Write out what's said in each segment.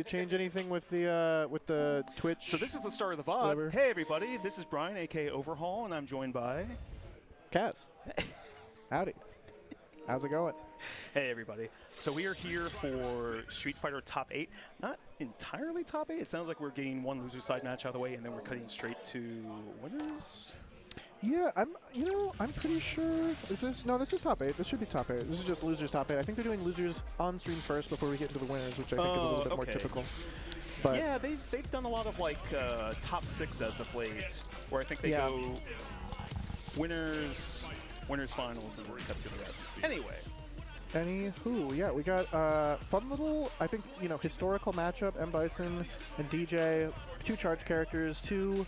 You change anything with the Twitch? So this is the start of the VOD. Whatever. Hey everybody, this is Brian, aka Overhaul, and I'm joined by Kaz. Howdy. How's it going? Hey everybody. So we are here for Street Fighter Top 8. Not entirely Top 8. It sounds like we're getting one loser side match out of the way, and then we're cutting straight to winners. Yeah, I'm pretty sure. Is this? No, this is top 8. This should be top 8. This is just losers top 8. I think they're doing losers on stream first before we get into the winners, which I think is a little bit more typical. But yeah, they've done a lot of like top 6 as of late, where I think they go winners finals, and we're cut to the rest. Anyway. Anywho, yeah, we got fun little, I think, historical matchup. M. Bison and DJ, 2 charge characters, 2,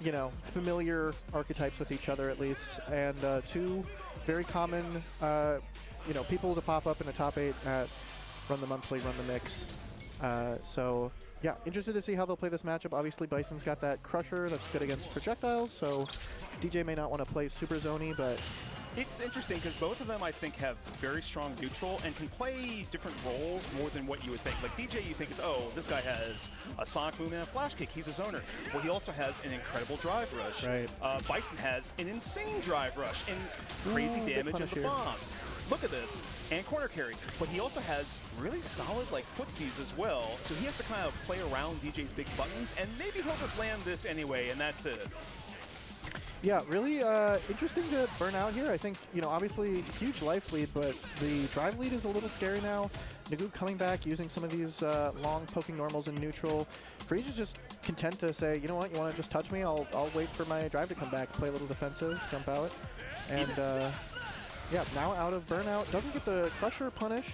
familiar archetypes with each other at least, and 2 very common, people to pop up in the top 8 at Run the Monthly, Run the Mix. So, yeah, interested to see how they'll play this matchup. Obviously, Bison's got that Crusher that's good against projectiles, so DJ may not want to play super zony, but it's interesting because both of them, I think, have very strong neutral and can play different roles more than what you would think. Like DJ, you think is, oh, this guy has a sonic boom and a flash kick. He's a zoner. Well, he also has an incredible drive rush. Right. Bison has an insane drive rush and crazy damage of the bomb. Look at this, and corner carry. But he also has really solid like footsies as well. So he has to kind of play around DJ's big buttons, and maybe he'll just land this anyway, and that's it. Yeah, really interesting to burn out here. I think, obviously huge life lead, but the drive lead is a little scary now. Nagu coming back, using some of these long poking normals in neutral. Freeze is just content to say, you know what, you want to just touch me? I'll wait for my drive to come back, play a little defensive, jump out. And yeah, now out of burnout. Doesn't get the Crusher punish.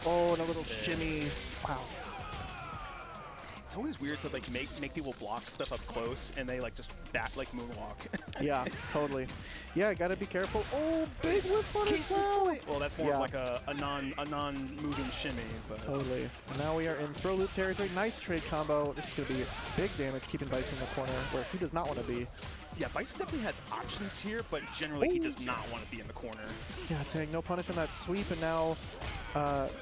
Oh, and a little shimmy. Wow. It's always weird to like make people block stuff up close and they like just moonwalk. Yeah, totally. Yeah, gotta be careful. Oh, big whip punish! Well, that's more of like a non-moving shimmy, but totally. And now we are in throw loop territory. Nice trade combo. This is gonna be big damage, keeping Bison in the corner where he does not want to be. Yeah, Bison definitely has options here, but generally he does not want to be in the corner. Yeah, dang, no punish on that sweep, and now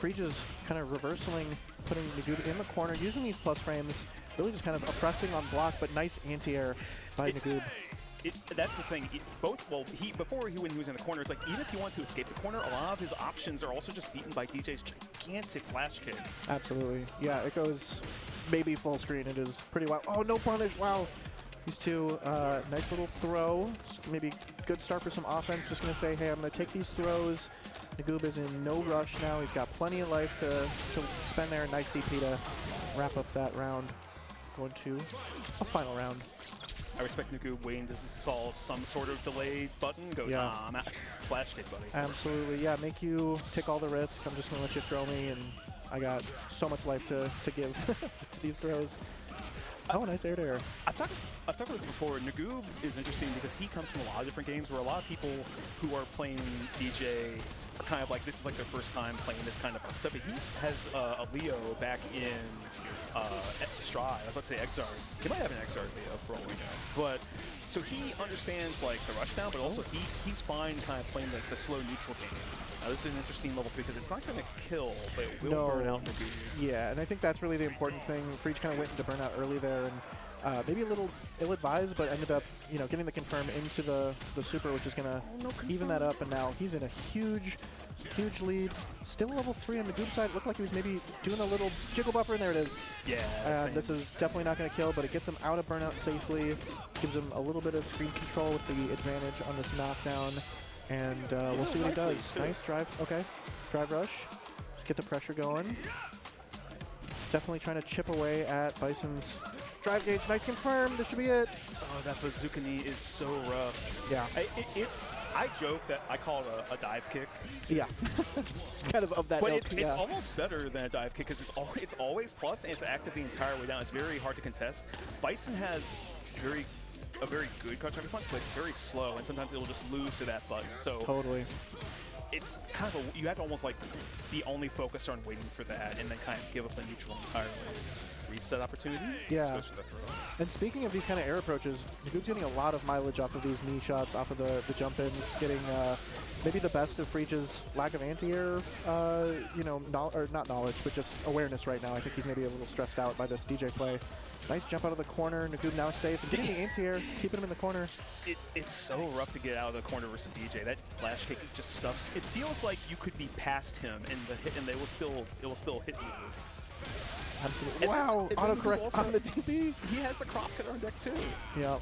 Freege is kind of reversing, putting Nagu in the corner, using these plus frames, really just kind of oppressing on block, but nice anti-air by Nagu. That's the thing. When he was in the corner, it's like even if you want to escape the corner, a lot of his options are also just beaten by DJ's gigantic flash kick. Absolutely. Yeah, it goes maybe full screen. It is pretty wild. Oh, no punish. Wow. These 2, nice little throw. Maybe good start for some offense. Just going to say, hey, I'm going to take these throws. Nagu is in no rush now. He's got plenty of life to spend there. Nice DP to wrap up that round. Going to a final round. I respect Nagu waiting to solve some sort of delay button. Goes, nah, I'm out. Flash kick, buddy. Absolutely. Yeah, make you take all the risk. I'm just going to let you throw me, and I got so much life to give these throws. Oh, nice air to air. I've talked about this before. Nagu is interesting because he comes from a lot of different games where a lot of people who are playing DJ are kind of like, this is like their first time playing this kind of stuff. But he has a Leo back in Stride. I was about to say Exarch. He might have an Exarch Leo for all we know. But so he understands like the rushdown, but also he's fine kind of playing like the slow neutral game. Now this is an interesting level because it's not going to kill, but it will burn out Nagu. Yeah, and I think that's really the important thing. Freege kind of went into burnout early there, and maybe a little ill-advised, but ended up, getting the confirm into the super, which is going to even that up. And now he's in a huge lead. Still level 3 on the Goob side. Looked like he was maybe doing a little jiggle buffer, and there it is. Yeah. This is definitely not going to kill, but it gets him out of burnout safely. Gives him a little bit of screen control with the advantage on this knockdown. And we'll see what he does. Nice drive. Okay. Drive rush. Get the pressure going. Definitely trying to chip away at Bison's drive gauge. Nice confirm. This should be it. Oh, that bazooka knee is so rough. Yeah. I joke that I call it a dive kick. Yeah. Kind of that. But it's almost better than a dive kick because it's always plus and it's active the entire way down. It's very hard to contest. Bison has a very good contractor punch, but it's very slow, and sometimes it'll just lose to that button. So totally. It's kind of you have to almost like be only focused on waiting for that, and then kind of give up the neutral entirely. Reset. set opportunity. Yeah. Just goes for the throw. And speaking of these kind of air approaches, Nagub's getting a lot of mileage off of these knee shots, off of the jump-ins, getting maybe the best of Freech's lack of anti-air, you know, or not knowledge, but just awareness right now. I think he's maybe a little stressed out by this DJ play. Nice jump out of the corner. Nagub now safe. And getting the anti-air, keeping him in the corner. It's so rough to get out of the corner versus DJ. That flash kick just stuffs. It feels like you could be past him and it will still hit you. Absolutely. Wow, autocorrect on the DP. He has the crosscutter on deck too. Yeah.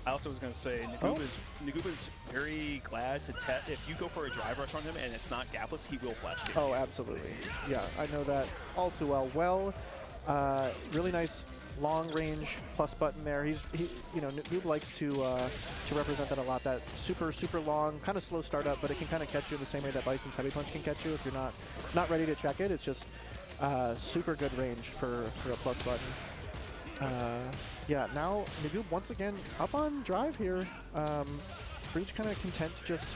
I also was going to say, Nagub is very glad to test. If you go for a drive rush on him and it's not gapless, he will flash kick. Oh, absolutely. Yeah, I know that all too well. Really nice long range plus button there. You know, Nagub likes to represent that a lot. That super long, kind of slow startup, but it can kind of catch you in the same way that Bison's heavy punch can catch you if you're not ready to check it. It's just super good range for a plus button. Yeah, now Nagub once again up on drive here. Freech kind of content to just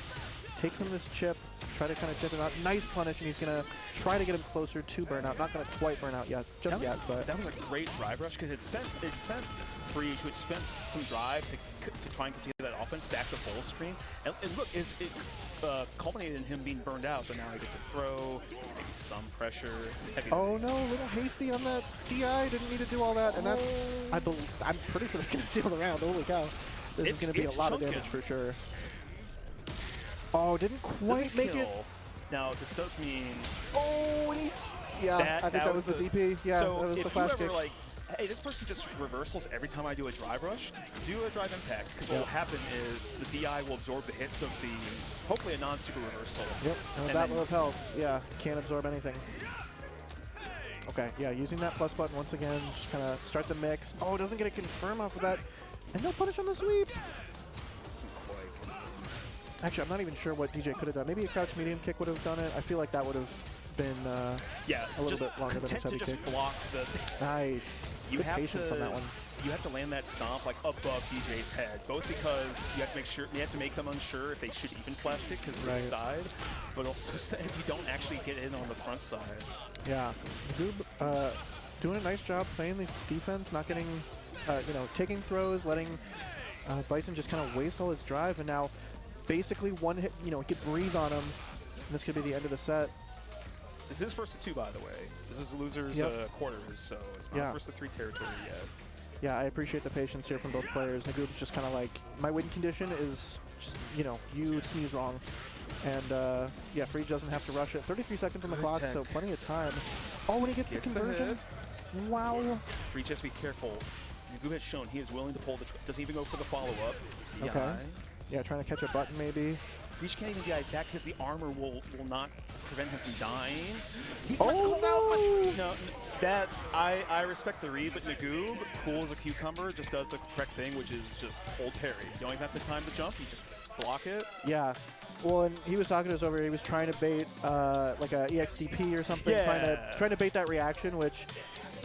take some of this chip, try to kind of chip him out. Nice punish, and he's going to try to get him closer to burnout. Not going to quite burn out yet, but that was a great drive rush because it sent Freech, who had spent some drive to try and continue that offense back to full screen. And look, it culminated in him being burned out, but now he gets a throw, maybe some pressure. Oh no, a little hasty on that DI. Didn't need to do all that, and that's I'm pretty sure that's going to seal the round. Holy cow, this is going to be a lot of damage for sure. Oh, didn't quite make it. Now, this does mean... Oh, and yeah, I think that was the DP. Yeah, so that was the flash kick. If you ever, like, hey, this person just reversals every time I do a drive rush, do a drive impact, because what will happen is the DI will absorb the hits of the, hopefully a non-super reversal. Yep, and that will have helped. Yeah, can't absorb anything. Okay, yeah, using that plus button once again, just kind of start the mix. Oh, doesn't get a confirm off of that. And no punish on the sweep. Actually, I'm not even sure what DJ could have done. Maybe a crouch medium kick would have done it. I feel like that would have been a little bit longer than a heavy kick. Block the nice. Good patience on that one. You have to land that stomp like above DJ's head, both because you have to make them unsure if they should even flash kick because they're side, but also if you don't actually get in on the front side. Yeah, Nagub doing a nice job playing this defense, not getting, you know, taking throws, letting Bison just kind of waste all his drive, and now basically one hit, you know, he could breathe on him, and this could be the end of the set. This is first to 2, by the way. This is losers quarters, so it's not first to 3 territory yet. Yeah, I appreciate the patience here from both players. Nagub's just kind of like, my win condition is just, you know, you sneeze wrong. And yeah, Freech doesn't have to rush it. 33 seconds on the clock, so plenty of time. Oh, when he gets the conversion. Wow. Freech has to be careful. Nagub has shown he is willing to pull the doesn't even go for the follow-up. Okay. Yeah, trying to catch a button maybe. Freech can't even DI back because the armor will not prevent him from dying. He that I respect the read, but Nagub, cool as a cucumber, just does the correct thing, which is just hold parry. You don't even have the time to jump, you just block it. Yeah. Well, and he was talking to us over here, he was trying to bait like a EXDP or something, trying to bait that reaction, which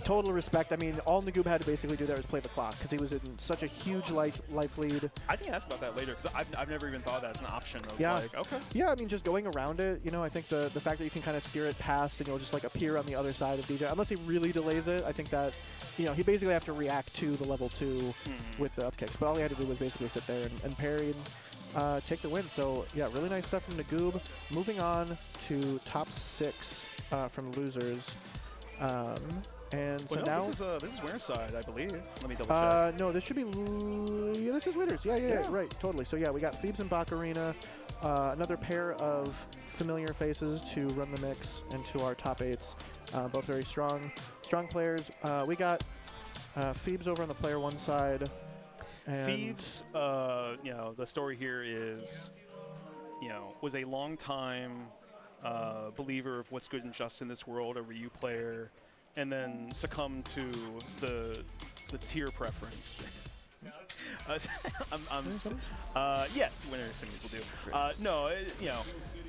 total respect. I mean, all Nagub had to basically do there was play the clock because he was in such a huge life lead. I think I asked about that later because I've never even thought of that as an option. Of like, okay. Yeah, I mean, just going around it, you know, I think the fact that you can kind of steer it past and you'll just like appear on the other side of DJ, unless he really delays it, I think that, you know, he basically have to react to the level 2 with the up kicks. But all he had to do was basically sit there and parry and take the win. So yeah, really nice stuff from Nagub. Moving on to top 6 from losers. And so now this is winner's side, I believe. Let me double check. No, this should be yeah, this is winners. Yeah, right, totally. So yeah, we got Phoebes and Bacarina, another pair of familiar faces to run the mix into our top 8s. Both very strong players. We got Phoebes over on the player 1 side. And Phoebes, you know, the story here is, you know, was a long time believer of what's good and just in this world, a Ryu player, and then succumb to the tier preference. Yes, winner semis will do. No, you know,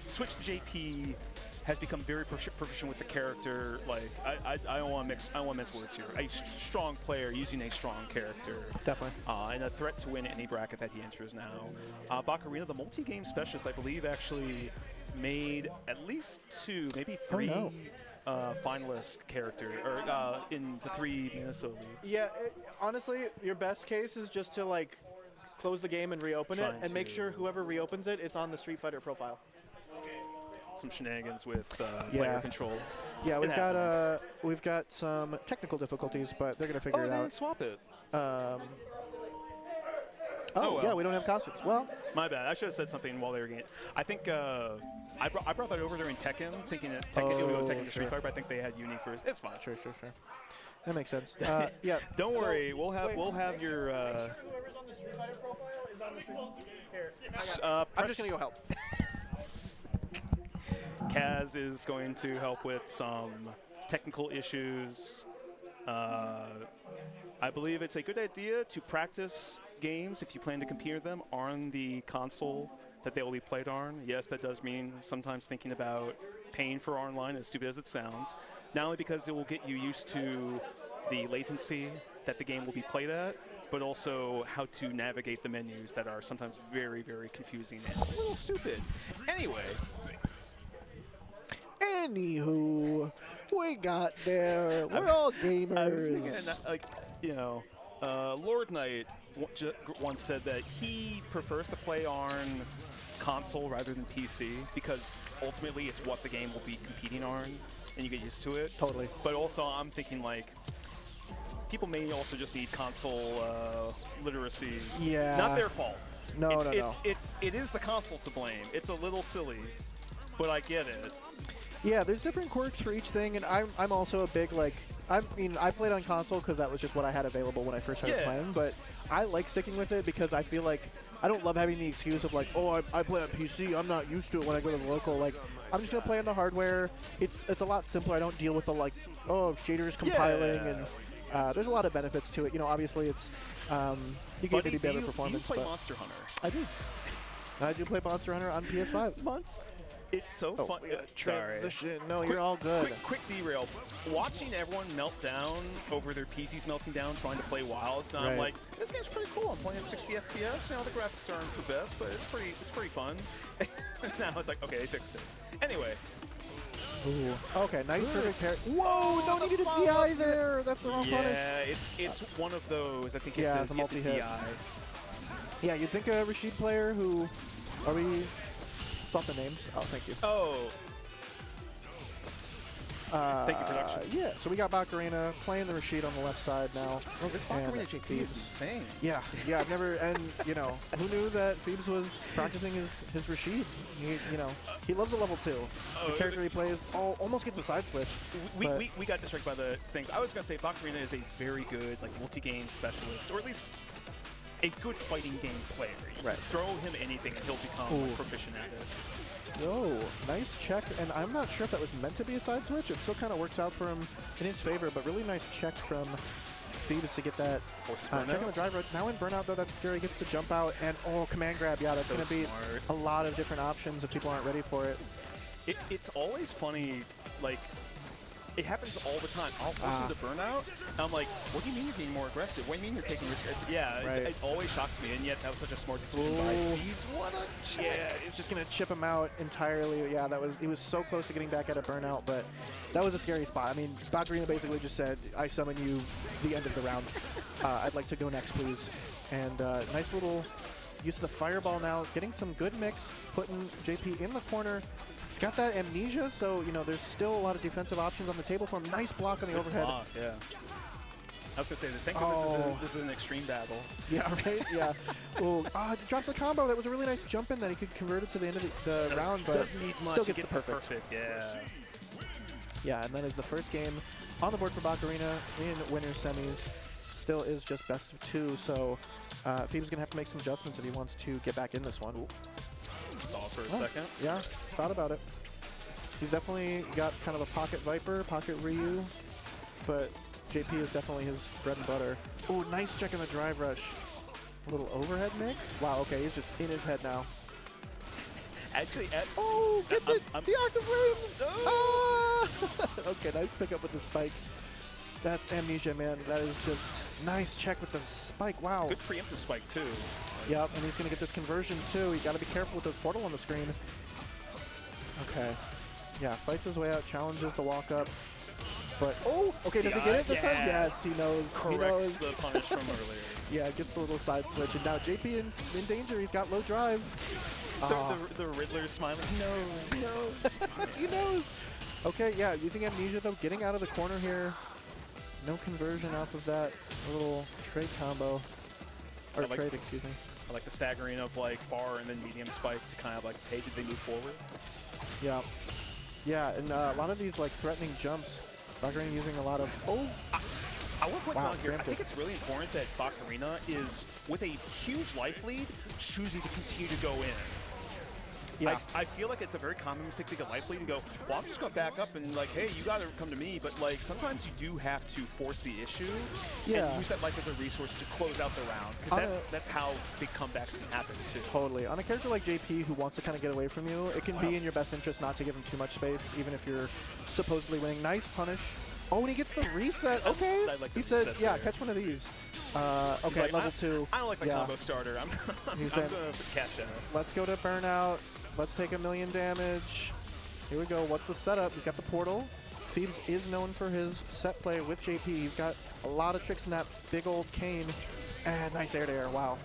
switch to JP has become very proficient with the character. Like I don't want to mix words here. A strong player using a strong character. Definitely. And a threat to win any bracket that he enters now. Bacarina, the multi-game specialist, I believe, actually made at least 2, maybe 3 finalist character, or in the 3 Minnesota leagues. Yeah, honestly, your best case is just to like close the game and reopen it, Trying and make to- sure whoever reopens it, it's on the Street Fighter profile. Some shenanigans with Yeah. player control. Yeah, It we've got happens. we've got some technical difficulties, but they're gonna figure Oh, it they out. didn't swap it. Oh, well. yeah, we don't have costumes. Well, My bad. I should have said something while they were getting. I think I brought that over during Tekken, thinking that Tekken, it would go Tekken to Street sure. Fighter, but I think they had Uni first. It's fine. sure. That makes sense. Yeah. Don't worry. We'll have your. Whoever's on the Street Fighter profile is on the Street Here, I'm just gonna go help. Kaz is going to help with some technical issues. I believe it's a good idea to practice games if you plan to compete them on the console that they will be played on. Yes, that does mean sometimes thinking about paying for online, as stupid as it sounds. Not only because it will get you used to the latency that the game will be played at, but also how to navigate the menus that are sometimes very, very confusing and a little stupid. Anyway. Anywho, we got there. We're all gamers. I was thinking, like, you know, Lord Knight once said that he prefers to play on console rather than PC because ultimately it's what the game will be competing on, and you get used to it. Totally. But also, I'm thinking like people may also just need console literacy. Yeah. Not their fault. No. It is the console to blame. It's a little silly, but I get it. Yeah, there's different quirks for each thing, and I'm also a big, like, I mean, I played on console because that was just what I had available when I first started playing, but I like sticking with it because I feel like I don't love having the excuse of, like, oh, I play on PC, I'm not used to it when I go to the local. Like, I'm just going to play on the hardware. It's a lot simpler. I don't deal with the, like, oh, shaders compiling, and there's a lot of benefits to it. You know, obviously it's, you get maybe better performance. Do you play but Monster Hunter? I do. I do play Monster Hunter on PS5. It's so fun. Sorry. Transition. No, you're all good. Quick derail. Watching everyone melt down over their PCs melting down trying to play Wilds, and I'm like, this game's pretty cool. I'm playing at 60 FPS. You know, the graphics aren't the best, but it's pretty fun. Now it's like, okay, they fixed it. Anyway. Ooh. Okay, nice perfect parry. Whoa, no needed a DI there. That's the wrong punish. Yeah, it's one of those. I think you Yeah, have to the get the multi-hit. DI. Yeah, you'd think a Rashid player who, are we, stop the names. Oh, thank you. Oh. Thank you, production. Yeah, so we got Bacarina playing the Rashid on the left side now. Oh, this Bacarina JP is insane. Yeah, I've never, and you know, who knew that Phoebes was practicing his Rashid? He loves the level 2. The character he plays almost gets a side switch. We got distracted by the things. I was going to say Bacarina is a very good like multi-game specialist, or at least a good fighting game player. You throw him anything and he'll become like, proficient at it. Whoa, nice check, and I'm not sure if that was meant to be a side switch. It still kind of works out for him in his favor, but really nice check from Phoebes to get that. Checking the drive. Now in burnout, though, that's scary. Gets to jump out, and command grab. Yeah, that's So going to be smart. a lot of different options if people aren't ready for it. It's always funny, like, it happens all the time. I'll listen to burnout, and I'm like, what do you mean you're being more aggressive? What do you mean you're taking risks? Yeah, it always shocks me, and yet that was such a smart decision by Phoebes. What a check. Yeah, it's just going to chip him out entirely. Yeah, he was so close to getting back at a burnout, but that was a scary spot. I mean, Bacarina basically just said, I summon you the end of the round. I'd like to go next, please. And nice little use of the fireball now, getting some good mix, putting JP in the corner. He's got that amnesia, so, you know, there's still a lot of defensive options on the table for him. Nice block on the overhead. Block, yeah. I was going to say, thank goodness this is an extreme battle. Yeah, right? Yeah. Drops the combo. That was a really nice jump in that he could convert it to the end of the round, but doesn't need much. still gets the perfect. Yeah. Yeah, and that is the first game on the board for Bacarina in winner semis. Still is just best of 2, so Phoebe's going to have to make some adjustments if he wants to get back in this one. Saw for a second. Yeah, thought about it. He's definitely got kind of a pocket Viper, pocket Ryu, but JP is definitely his bread and butter. Oh, nice check in the drive rush. A little overhead mix. Wow, okay, he's just in his head now. Actually, gets it! The Octave Rings! Okay, nice pickup with the spike. That's amnesia, man. That is just nice check with the spike. Wow. Good preemptive spike, too. Yep, and he's going to get this conversion, too. You got to be careful with the portal on the screen. Okay. Yeah, fights his way out, challenges the walk up. But, oh, okay, does he get it this time? Yes, he knows. Corrects the punish from earlier. Yeah, gets the little side switch, and now JP in danger. He's got low drive. The Riddler smiling. He knows. He knows. He knows. Okay, yeah, using Amnesia, though, getting out of the corner here. No conversion off of that little trade combo. Or like, trade, excuse me. I like the staggering of like bar and then medium spike to kind of like, hey, did they move forward? Yeah. Yeah, and a lot of these like threatening jumps, Baccarina using a lot of, I want to point out here, I think it's really important that Baccarina is, with a huge life lead, choosing to continue to go in. Yeah. I feel like it's a very common mistake to get life lead and go, well, I'm just going to back up and like, hey, you got to come to me. But like, sometimes you do have to force the issue and use that life as a resource to close out the round. Because that's how big comebacks can happen too. Totally. On a character like JP who wants to kind of get away from you, it can be in your best interest not to give him too much space, even if you're supposedly winning. Nice punish. Oh, and he gets the reset. Okay. Like he said, yeah, catch one of these. Okay, like, level 2. I don't like my combo starter. I'm going to catch that. Let's go to burnout. Let's take 1,000,000 damage. Here we go. What's the setup? He's got the portal. Phoebes is known for his set play with JP. He's got a lot of tricks in that big old cane. And nice air to air. Wow.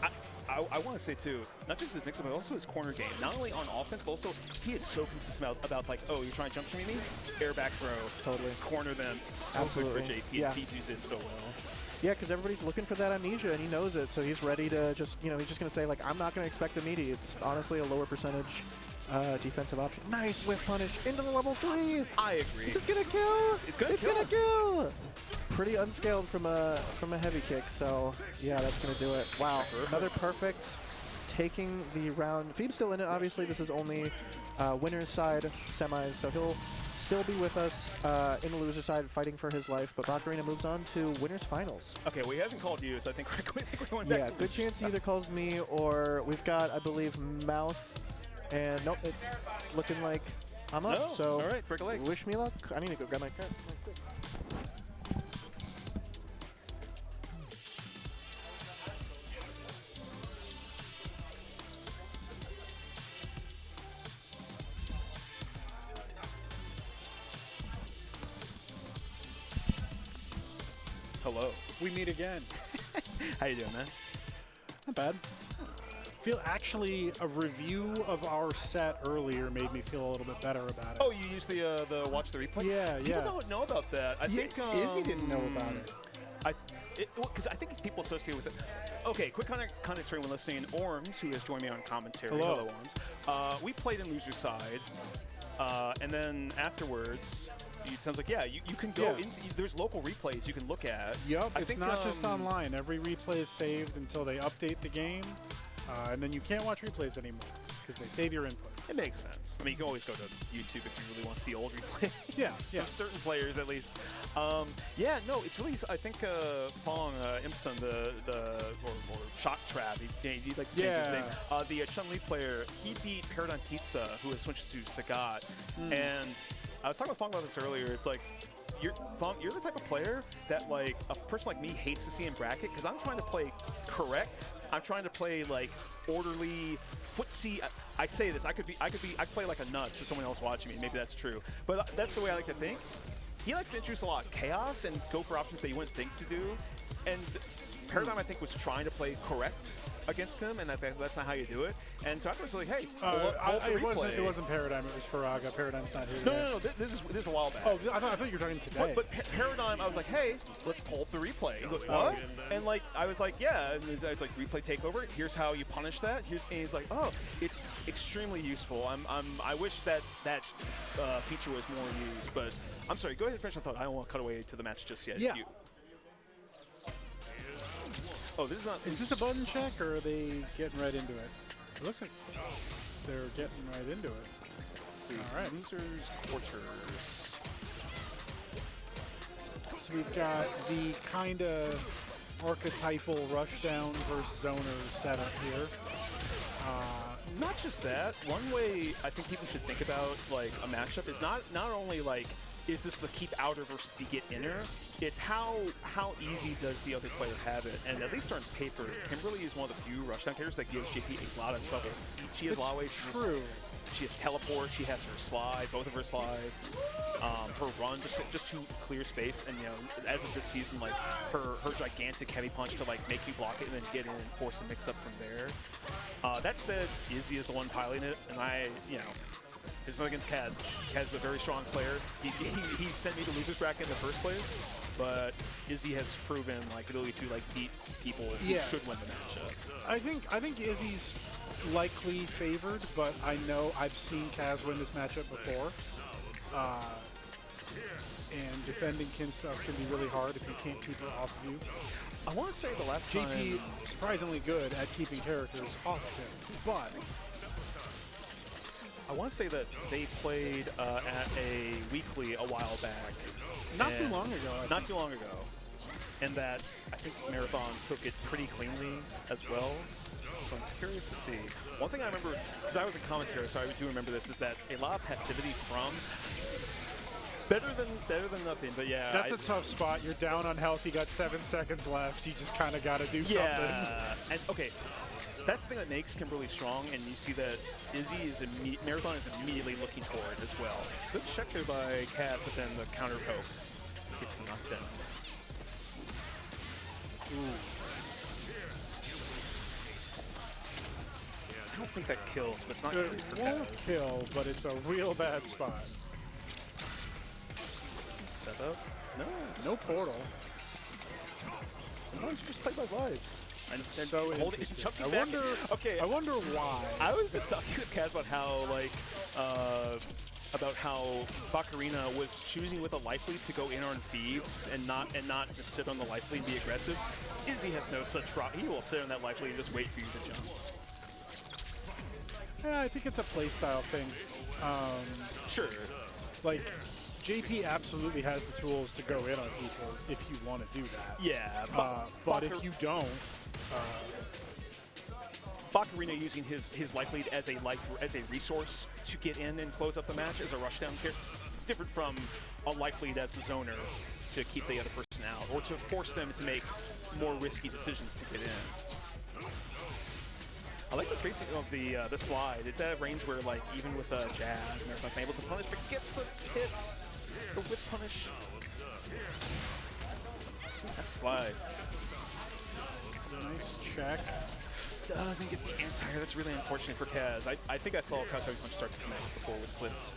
I want to say, too, not just his mix-up, but also his corner game. Not only on offense, but also he is so consistent about like, oh, you're trying to jump stream me? Air back throw. Totally. Corner them. It's so good for JP. Yeah. He uses it so well. Yeah, because everybody's looking for that amnesia, and he knows it, so he's ready to just, you know, he's just going to say, like, I'm not going to expect immediate. It's honestly a lower percentage defensive option. Nice whiff punish into the level 3. I agree. Is this going to kill? It's going to It's going to kill. Pretty unscaled from a heavy kick, so yeah, that's going to do it. Wow, another perfect. Taking the round. Phoebe's still in it, obviously. This is only winner's side semis, so he'll still be with us in the loser side fighting for his life, but Baccarina moves on to winner's finals. Okay, well, he hasn't called you, so I think we're going back to good chance he either calls me or we've got, I believe, Mouth, and nope, it's looking like I'm up, so all right, break a leg. Wish me luck. I need to go grab my card. Hello. We meet again. How you doing, man? Not bad. Feel actually a review of our set earlier made me feel a little bit better about it. Oh, you used the watch the replay? Yeah, People don't know about that. I think Izzy didn't know about it. Because I think people associate with it. Okay, quick context for anyone listening. Orms, who has joined me on commentary. Hello. Orms. We played in loser side, and then afterwards, it sounds like, yeah, you can go in. There's local replays you can look at. Yep, it's not just online. Every replay is saved until they update the game, and then you can't watch replays anymore because they save your inputs. It makes sense. I mean, you can always go to YouTube if you really want to see old replays. Yeah, Some certain players, at least. Yeah, no, it's really. I think Fong Impson, or Shock Trap, he likes to change his name. The Chun-Li player, he beat Paradigm Pizza, who has switched to Sagat, and I was talking with Fong about this earlier. It's like, you're the type of player that like a person like me hates to see in bracket because I'm trying to play correct. I'm trying to play like orderly, footsie. I say this. I could play like a nut to someone else watching me. Maybe that's true, but that's the way I like to think. He likes to introduce a lot of chaos and go for options that you wouldn't think to do. And Paradigm, I think, was trying to play correct against him, and that's not how you do it. And so I was like, hey, it wasn't Paradigm, it was Faraga. Paradigm's not here today. No, this is a while back. Oh, I thought you were talking today. But Paradigm, I was like, hey, let's pull up the replay. He goes, what? And like, I was like, yeah. And I was like, replay takeover. Here's how you punish that. And he's like, oh, it's extremely useful. I wish that feature was more used. But I'm sorry. Go ahead and finish. I thought I don't want to cut away to the match just yet. Yeah. Oh, this is not. Is this a button check, or are they getting right into it? It looks like they're getting right into it. See, all right. Losers, quarters. So we've got the kind of archetypal rushdown versus zoner setup here. Not just that. One way I think people should think about like a matchup is not only like is this the keep outer versus the get inner? It's how easy does the other player have it? And at least on paper, Kimberly is one of the few rushdown characters that gives JP a lot of trouble. She has Lawe, she has teleport, she has her slide, both of her slides, her run just to clear space. And you know, as of this season, like her gigantic heavy punch to like make you block it and then get in and force a mix up from there. That said, Izzy is the one piloting it, and you know. It's not against Kaz. Kaz is a very strong player. He sent me to loser's bracket in the first place, but Izzy has proven like ability to like beat people who should win the matchup. I think Izzy's likely favored, but I know I've seen Kaz win this matchup before. And defending Kim stuff can be really hard if you can't keep her off of you. I want to say the last time JP surprisingly good at keeping characters off of him, but I want to say that they played at a weekly a while back. Not too long ago. Not too long ago. And that I think Marathon took it pretty cleanly as well. So I'm curious to see. One thing I remember, because I was a commentator, so I do remember this, is that a lot of passivity from better than nothing. But yeah, that's a tough spot. You're down on health. You got 7 seconds left. You just kind of got to do something. And okay. That's the thing that makes Kimberly strong, and you see that Izzy is Marathon is immediately looking for it as well. Good check there by Cat, but then the counter poke gets knocked down. Ooh. I don't think that kills, but it's not It great for won't Kaz. kill, but it's a real bad spot. Set up? No portal. Sometimes you just play by vibes. And So hold it, interesting. chucking back. Okay. I wonder why. I was just talking with Kaz about how Bakarina was choosing with a life lead to go in on Thieves and not just sit on the life lead and be aggressive. Izzy has no such problem. He will sit on that life lead and just wait for you to jump. Yeah, I think it's a playstyle thing. Sure. Like, JP absolutely has the tools to go in on people if you want to do that. Yeah. But if you don't, Bakarina using his life lead as a resource to get in and close up the match as a rushdown character. It's different from a life lead as the zoner to keep the other person out or to force them to make more risky decisions to get in. I like the spacing of the slide. It's at a range where like even with a jab, Marathon's able to punish, but gets the hit, the whip punish. That slide. nice check. Doesn't get the anti-air. That's really unfortunate for Kaz. I think I saw Kaz Heavy Punch start to connect before it was clipped.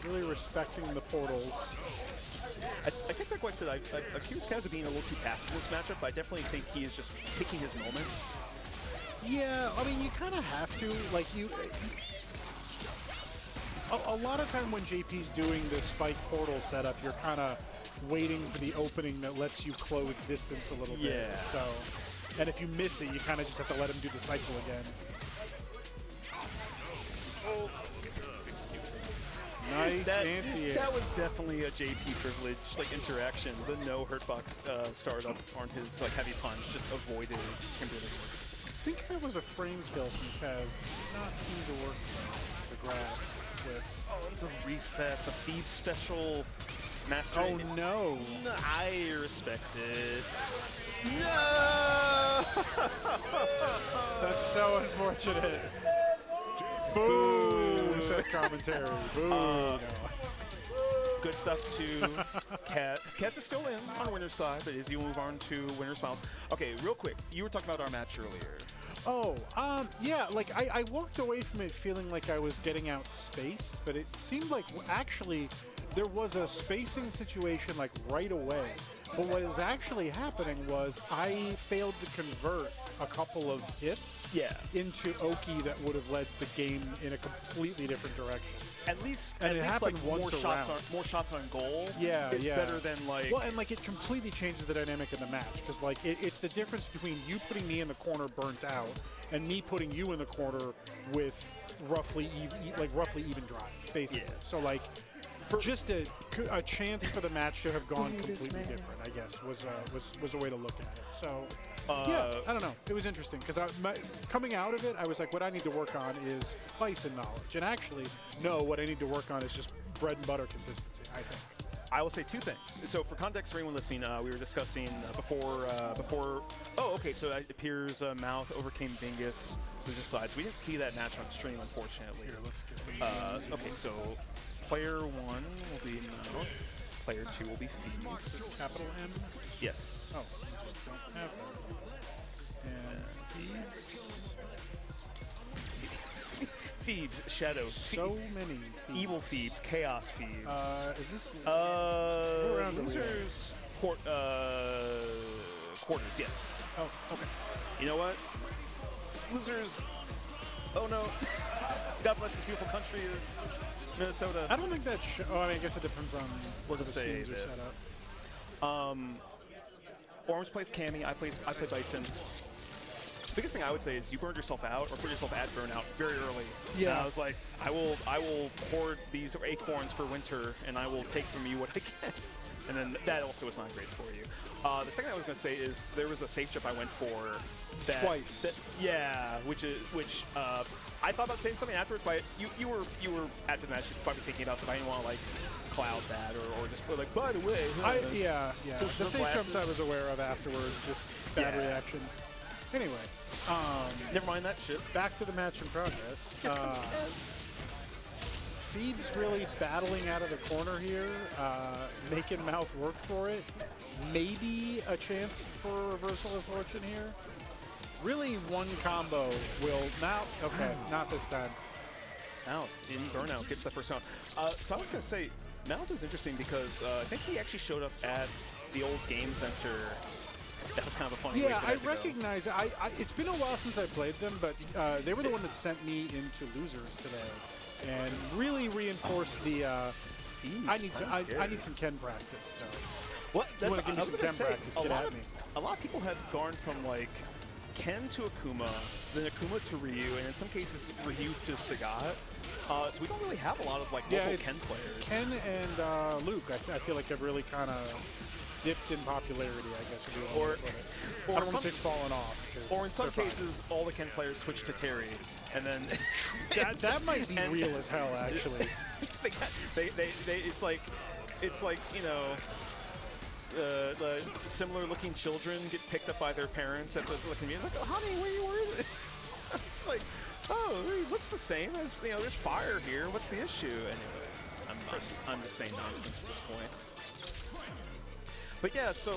Really respecting the portals. I think like what I said, I accuse Kaz of being a little too passive in this matchup, but I definitely think he is just picking his moments. Yeah, I mean, you kind of have to. Like, a lot of time when JP's doing the spike portal setup, you're kind of waiting for the opening that lets you close distance a little bit. Yeah. So, and if you miss it, you kind of just have to let him do the cycle again. Oh. Nice anti-air. That was definitely a JP privilege like interaction. The no hurtbox startup on his like heavy punch just avoided Kimberly's. I think that was a frame kill from Kaz. Did not seem to work the grab with. Oh, the reset, the feed special master. Oh no! I respect it. No! That's so unfortunate. Boom! Says commentary. Boom! No. Good stuff to Cat. Cat is still in on winner's side, but Izzy will move on to winner's finals. Okay, real quick. You were talking about our match earlier. Oh, yeah, like I walked away from it feeling like I was getting out spaced, but it seemed like actually there was a spacing situation like right away. But what was actually happening was I failed to convert a couple of hits into Oki that would have led the game in a completely different direction. At least it happened like once more shots on goal. Yeah, is better than like. Well, and like it completely changes the dynamic in the match because like it's the difference between you putting me in the corner burnt out and me putting you in the corner with roughly even drive, basically. Yeah. So like just a chance for the match to have gone completely different, I guess, was a way to look at it. So, yeah, I don't know. It was interesting because coming out of it, I was like, what I need to work on is Bison knowledge. And actually, no, what I need to work on is just bread and butter consistency, I think. I will say two things. So for context, for anyone listening, we were discussing before. Oh, okay. So it appears Mouth overcame Bingus. Loser sides. We didn't see that match on stream, unfortunately. Here, let's get okay, so player 1 will be Mouth. Player 2 will be Phoebes. Capital M. Yes. Oh, we just don't have that. And Phoebes. Phoebes, Shadow. So many. Phoebes. Evil Phoebes, Chaos Phoebes. Is this? Losers. Quarters, yes. Oh, okay. You know what? Losers. Oh no. God bless this beautiful country of Minnesota. I don't think that. Oh, I mean, I guess it depends on where the scenes are set up. Orange plays Cammy. I play Bison. Biggest thing I would say is you burned yourself out or put yourself at burnout very early. Yeah. And I was like, I will hoard these acorns for winter, and I will take from you what I can. And then that also was not great for you. The second thing I was going to say is there was a safe jump I went for. Twice. Yeah, which I thought about saying something afterwards, but you were after the match probably thinking about that. I didn't want to like cloud that or just put like, by the way. Yeah. The safe jumps I was aware of afterwards, just bad reaction. Anyway, never mind that shit. Back to the match in progress. Here comes Ken. Phoebes really battling out of the corner here, making Mouth work for it. Maybe a chance for a reversal of fortune here. Really, one combo will okay, not this time. Mouth in burnout gets the first round. So I was gonna say, Mouth is interesting because I think he actually showed up at the old game center. That was kind of a funny way Yeah, for that I to recognize it. It's been a while since I played them, but they were the one that sent me into Losers today, and really reinforced the. I need some Ken practice. So. What? You want to give me some Ken practice? Get at me. A lot of people have gone from like Ken to Akuma, then Akuma to Ryu, and in some cases Ryu to Sagat. So we don't really have a lot of like local Ken players. Ken and Luke, I feel like have really kind of dipped in popularity, I guess. Or I don't want to say fallen off. Or in some cases, all the Ken players switch to Terry, and then that might be real as hell, actually. It's like you know. The similar-looking children get picked up by their parents at the community. Like, oh, honey, where you were? It's like, oh, he looks the same as there's fire here. What's the issue? Anyway, I'm just saying nonsense at this point. But yeah, so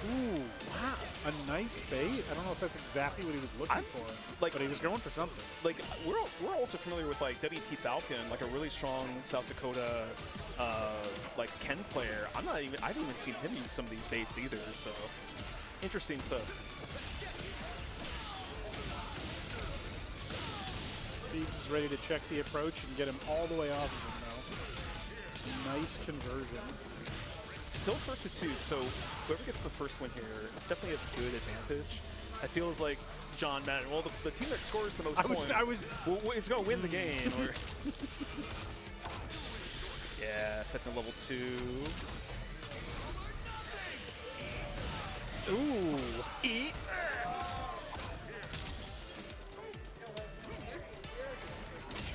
ooh, wow, a nice bait. I don't know if that's exactly what he was looking for, but he was going for something. Like we're also familiar with like WT Falcon, like a really strong South Dakota like Ken player. I haven't even seen him use some of these baits either. So interesting stuff. Phoebes is ready to check the approach and get him all the way off of him now. Nice conversion. Still first to 2, so whoever gets the first win here definitely has a good advantage. I feel as like John Madden. Well, the team that scores the most points is going to win the game. Or yeah, second level 2. Ooh. Eat.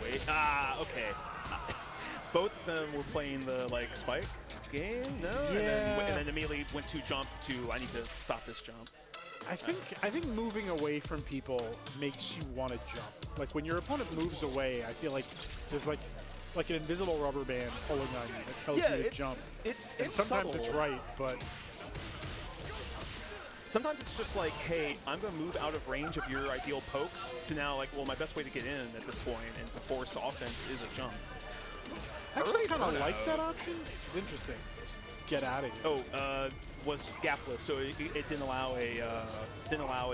Wait. Okay. Both of them were playing the like spike game, no? Yeah. And then immediately went to jump to I need to stop this jump. I think moving away from people makes you want to jump. Like when your opponent moves away, I feel like there's like an invisible rubber band pulling on you that tells you to jump. It's sometimes subtle. it's right, but sometimes it's just like, hey, I'm going to move out of range of your ideal pokes to now like, well, my best way to get in at this point and to force offense is a jump. I actually kind of like that option. It's interesting. Just get out of here. Oh, was gapless, so it didn't allow a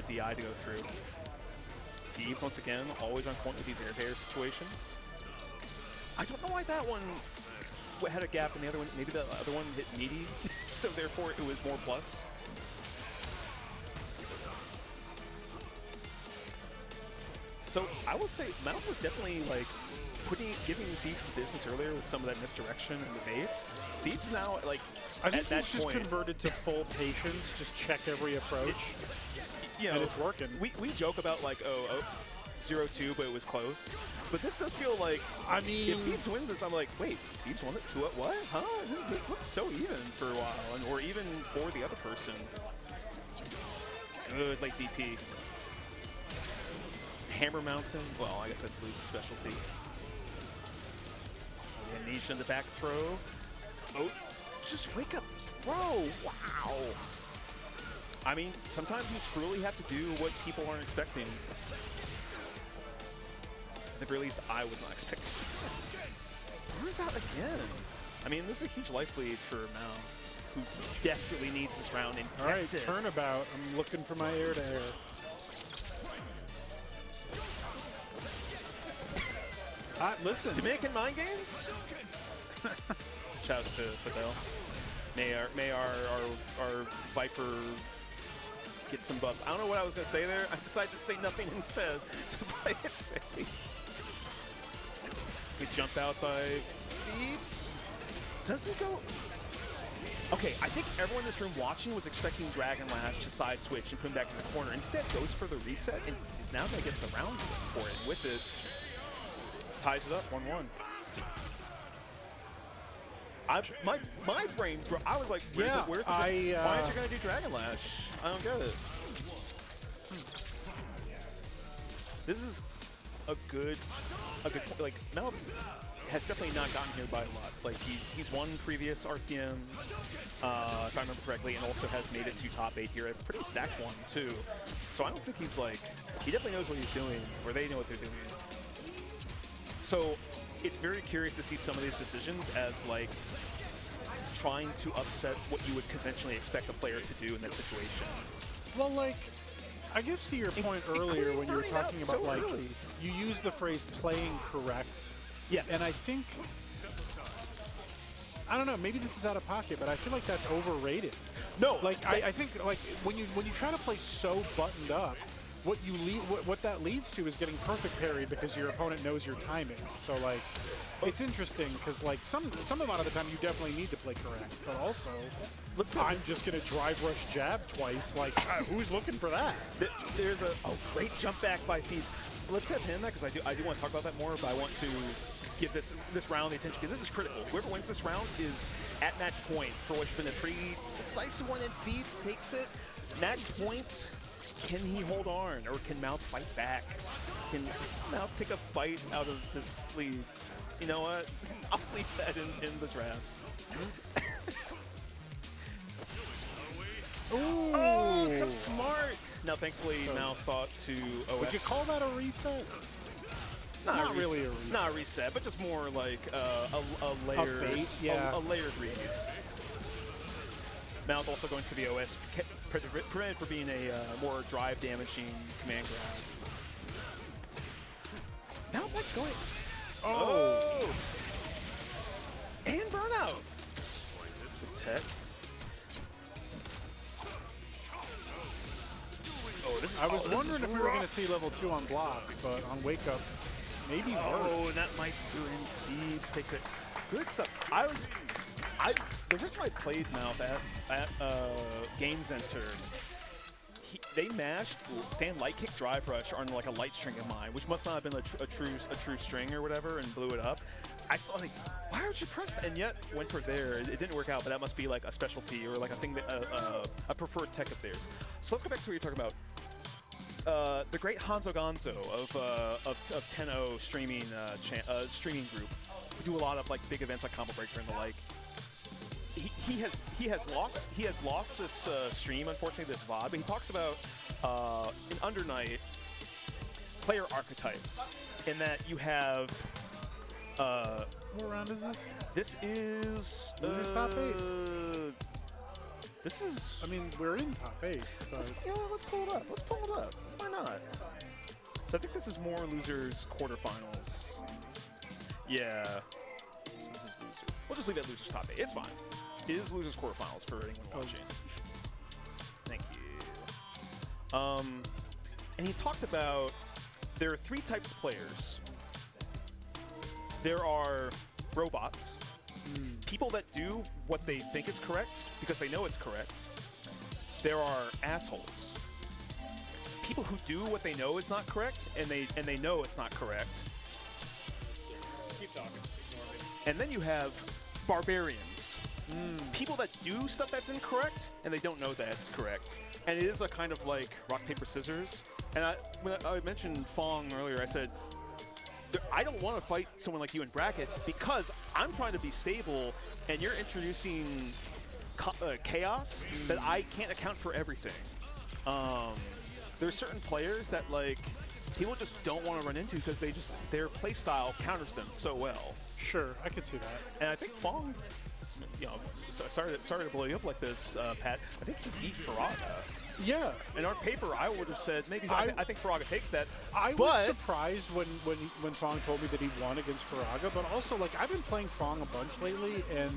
DI to go through. Phoebes once again, always on point with these air bear situations. I don't know why that one had a gap and the other one, maybe the other one hit meaty, so therefore it was more plus. So I will say Mouth was definitely like giving Thieves the business earlier with some of that misdirection and the baits. Thieves is now like I think at that he's just point, converted to full patience, just check every approach, you know, and it's working. We joke about like 0-2, but it was close. But this does feel like, I mean, if Thieves wins this, I'm like, wait, Thieves won it? What? Huh? This looks so even for a while, or even for the other person. Good late DP. Hammer Mountain. Well, I guess that's Luke's specialty. Amnesia in the back throw. Oh, just wake up, bro. Wow. I mean, sometimes you truly have to do what people aren't expecting. At the very least, I was not expecting. Where's out again? I mean, this is a huge life lead for Mao, who desperately needs this round and all right, gets it. turnabout. I'm looking for my air to air. Listen. Dominican mind games? Shout out to Fidel. May our Viper get some buffs. I don't know what I was going to say there. I decided to say nothing instead to play it safe. We jump out by Thieves. Doesn't go... Okay, I think everyone in this room watching was expecting Dragon Lash to side switch and put him back in the corner. Instead, goes for the reset and is now going to get the round for it. With it, ties it up 1-1. My brain, I was like, where's the why aren't you going to do Dragon Lash? I don't get it. This is a good, like, Mel has definitely not gotten here by a lot. Like, he's won previous RTMs, if I remember correctly, and also has made it to top 8 here. A pretty stacked one, too. So I don't think he's like, he definitely knows what he's doing, or they know what they're doing. So it's very curious to see some of these decisions as, like, trying to upset what you would conventionally expect a player to do in that situation. Well, like, I guess to your point earlier when you were talking about, like, you used the phrase playing correct. Yes. And I think, I don't know, maybe this is out of pocket, but I feel like that's overrated. No. Like, I think, like, when you try to play so buttoned up, what that leads to is getting perfect parry because your opponent knows your timing. So, like, it's interesting because, like, some amount of the time you definitely need to play correct, but also I'm just gonna drive rush jab twice. Like, who's looking for that? There's a great jump back by Thieves. Let's kind of pin that because I do want to talk about that more, but I want to give this round the attention because this is critical. Whoever wins this round is at match point for what's been a pretty decisive one, and Thieves takes it. Match point. Can he hold on, or can Mouth fight back? Can Mouth take a bite out of this lead? You know what? I'll leave that in the drafts. Ooh. Oh, so smart! Now, thankfully, Mouth thought to OS. Would you call that a reset? Not really a reset. Not a reset, but just more like a layer. A bait, yeah. A layered read. Mouth also going for the OS, prevented for being a more drive damaging command grab. Mouth likes going. Oh! And burnout! Good tech. Oh, this is, I was wondering if we were going to see level 2 on block, but on wake up, maybe worse. Oh, and that might do it. Thieves takes it. Good stuff. The first time I played Mouth at Game Center, they mashed stand light kick drive rush on like a light string of mine, which must not have been a true string or whatever, and blew it up. I saw like, why aren't you pressed? And yet went for there. It didn't work out, but that must be like a specialty or like a thing that a preferred tech of theirs. So let's go back to what you're talking about. The great Hanzo Gonzo of 10-0 streaming streaming group. We do a lot of like big events like Combo Breaker and the like. He has lost this stream, unfortunately, this VOD, but he talks about in Under Night player archetypes, in that you have what round is this? This is Losers top 8. This is, I mean, we're in top 8, but yeah, let's pull it up. Let's pull it up. Why not? So I think this is more losers quarterfinals. Yeah. So this is losers. We'll just leave it losers top 8. It's fine. It is losers quarterfinals for anyone watching. Thank you. And he talked about there are 3 types of players. there are robots, people that do what they think is correct because they know it's correct. There are assholes. People who do what they know is not correct, and they know it's not correct. Keep talking. Ignore me. And then you have barbarians. People that do stuff that's incorrect, and they don't know that it's correct. And it is a kind of like rock, paper, scissors. And when I mentioned Fong earlier, I said, I don't want to fight someone like you in bracket because I'm trying to be stable, and you're introducing chaos that I can't account for everything. There's certain players that like people just don't want to run into because their play style counters them so well. Sure, I could see that. And I think Fong, you know, sorry to blow you up like this, Pat. I think he beat Faraga. Yeah. And on paper, I would have said maybe I think Faraga takes that. I was surprised when Fong told me that he won against Faraga, but also like I've been playing Fong a bunch lately, and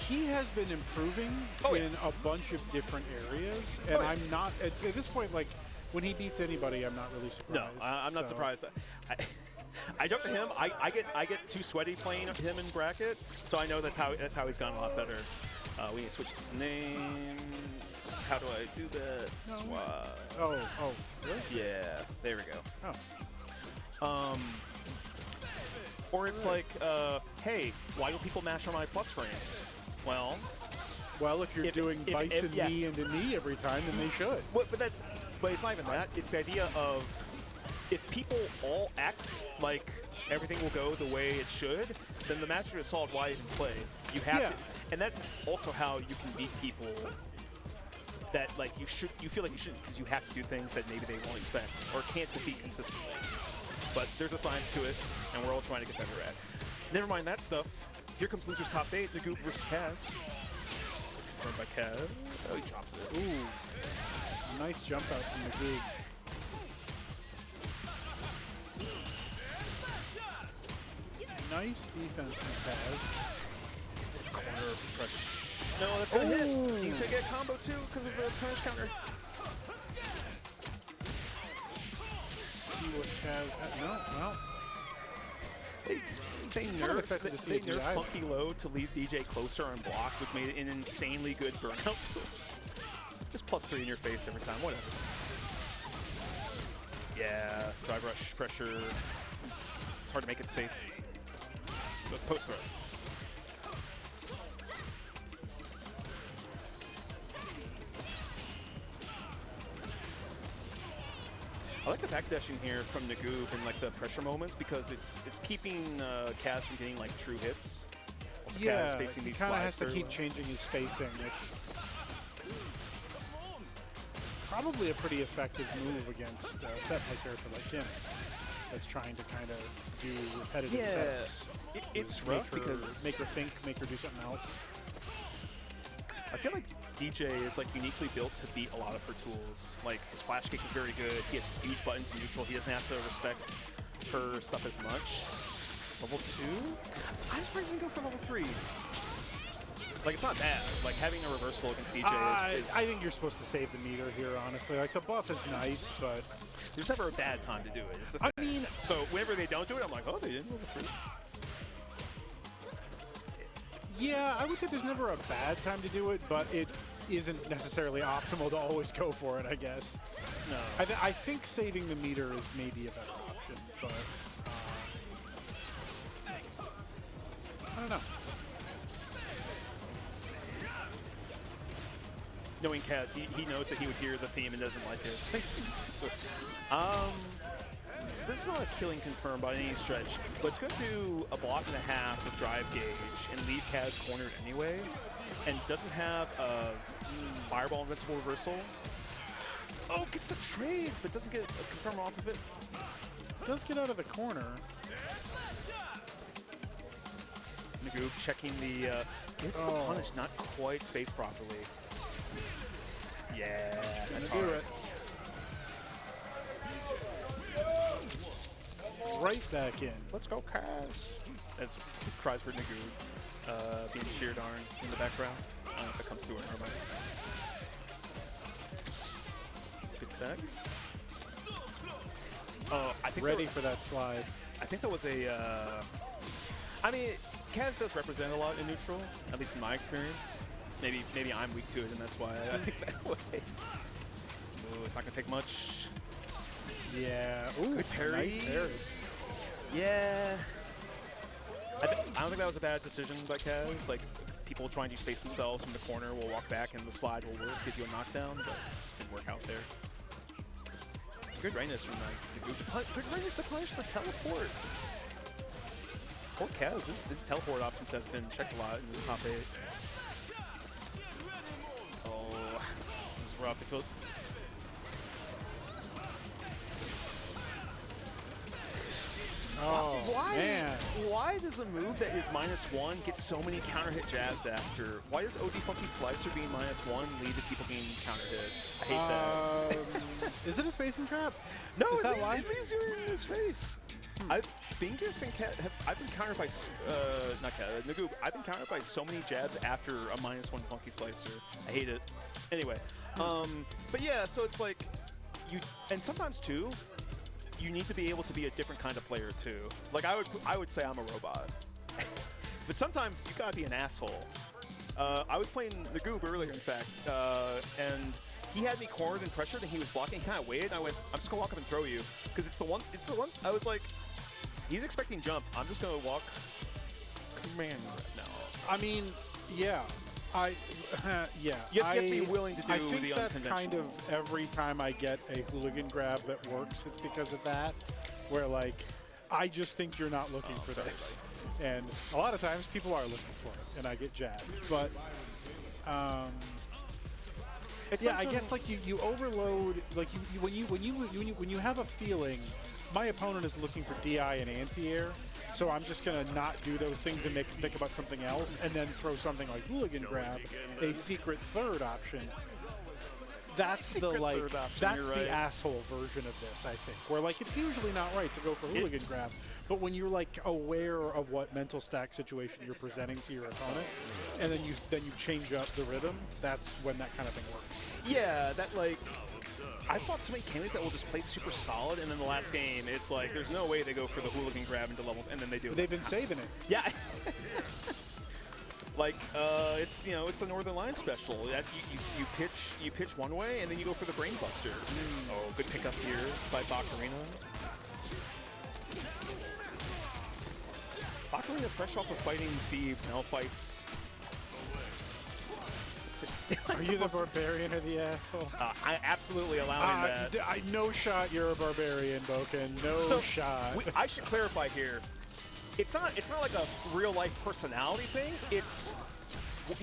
he has been improving in a bunch of different areas, and I'm not at this point like when he beats anybody, I'm not really surprised. No, I'm not surprised. I jump to him. I get too sweaty playing him in bracket, so I know that's how he's gotten a lot better. We need to switch his name. How do I do that? Swap. Oh, really? Yeah, there we go. Oh. Or it's like, hey, why do people mash on my plus frames? Well, if you're doing Bison knee into knee every time, then they should. But it's not even that. It's the idea of if people all act like everything will go the way it should, then the match is solved. Why even play? You have to, and that's also how you can beat people that like you feel like you shouldn't because you have to do things that maybe they won't expect or can't defeat consistently. But there's a science to it, and we're all trying to get better at. Never mind that stuff. Here comes Loser's top 8, Nagoop versus Kaz. Confirmed by Kaz. Oh, he drops it. Ooh. Nice jump out from Nagoop. Nice defense from Kaz. This corner fresh. No, that's gonna hit. He's gonna get a combo too because of the punish counter. See what Kaz had. No, well. They nerfed Funky Low to leave DJ closer on block, which made it an insanely good burnout tool. Just +3 in your face every time, whatever. Yeah, drive rush pressure. It's hard to make it safe. But post throw. I like the backdashing here from Nagoop in like the pressure moments because it's keeping Kaz from getting like true hits. Also, Kaz spacing he these kind of slides has to through. keep changing his spacing, which probably a pretty effective move against a set play character like him that's trying to kind of do repetitive setups. It's rough because make her think, make her do something else. I feel like DJ is like uniquely built to beat a lot of her tools. Like his flash kick is very good. He has huge buttons in neutral. He doesn't have to respect her stuff as much. Level 2? I'm surprised he didn't go for level 3. Like it's not bad. Like having a reversal against DJ is I think you're supposed to save the meter here, honestly. Like the buff is nice, but there's never a bad time to do it. Is the I mean, so whenever they don't do it, I'm like, oh, they didn't level 3. Yeah, I would say there's never a bad time to do it, but it isn't necessarily optimal to always go for it, I guess. No. I think saving the meter is maybe a better option, but I don't know. Knowing Kaz, he knows that he would hear the theme and doesn't like it. So this is not a killing confirm by any stretch, but it's going to do a block and a half with drive gauge and leave Kaz cornered anyway, and doesn't have a fireball invincible reversal. Oh, gets the trade, but doesn't get a confirm off of it. Does get out of the corner. Nagoop checking the gets the punish, not quite spaced properly. Yeah, that's do it. Right back in. Let's go, Kaz. As cries for Nagoop being sheer darn in the background. I don't know if it comes through or not. Good tech. Oh, I think ready for that slide. I think that was a I mean, Kaz does represent a lot in neutral, at least in my experience. Maybe I'm weak to it, and that's why I think that way. Ooh, it's not gonna take much. Yeah. Ooh, Good parry. nice parry. Yeah. I don't think that was a bad decision by Kaz. Like, people trying to space themselves from the corner will walk back, and the slide will work, give you a knockdown, but it just didn't work out there. Good readiness from good readiness to punish the teleport. Poor Kaz, his teleport options have been checked a lot in this top 8. Oh, this is rough. It feels. Oh, man. Why does a move that is -1 get so many counter hit jabs after? Why does OD Funky Slicer being -1 lead to people being counter hit? I hate that. Is it a spacing trap? No, is that why? it leaves you in his face. I've been countered by not Cat, Nagoob. I've been countered by so many jabs after a -1 Funky Slicer. I hate it. Anyway, but yeah, so it's like and sometimes too, you need to be able to be a different kind of player too. Like I would say I'm a robot, but sometimes you gotta be an asshole. I was playing Nagoob earlier, in fact, and he had me cornered and pressured, and he was blocking. He kind of waited, and I went, I'm just gonna walk up and throw you, because it's the one. I was like, he's expecting jump. I'm just gonna walk command now. I mean, yeah. Yeah. You have to be willing to do I think the that's unconventional. kind of every time I get a hooligan grab that works, it's because of that, where like, I just think you're not looking for this. And a lot of times people are looking for it, and I get jabbed. But, yeah, I guess like you overload, like when you have a feeling, my opponent is looking for DI and anti-air, so I'm just gonna not do those things and make them think about something else, and then throw something like hooligan grab, a secret third option. That's the that's the asshole version of this, I think. Where like it's usually not right to go for hooligan grab, but when you're like aware of what mental stack situation you're presenting to your opponent, and then you change up the rhythm, that's when that kind of thing works. Yeah, that like. I fought so many candidates that will just play super solid, and then the last game, it's like there's no way they go for the hooligan grab into levels, and then they do. They've been saving it. Yeah. Like it's it's the Northern Line special. That you pitch one way, and then you go for the brain buster. Oh, good pickup here by Bakarina. Bakarina, fresh off of fighting Thebes, now fights. Are you the barbarian or the asshole? I absolutely allowing that. No shot. You're a barbarian, Boken. No shot. I should clarify here. It's not like a real life personality thing. It's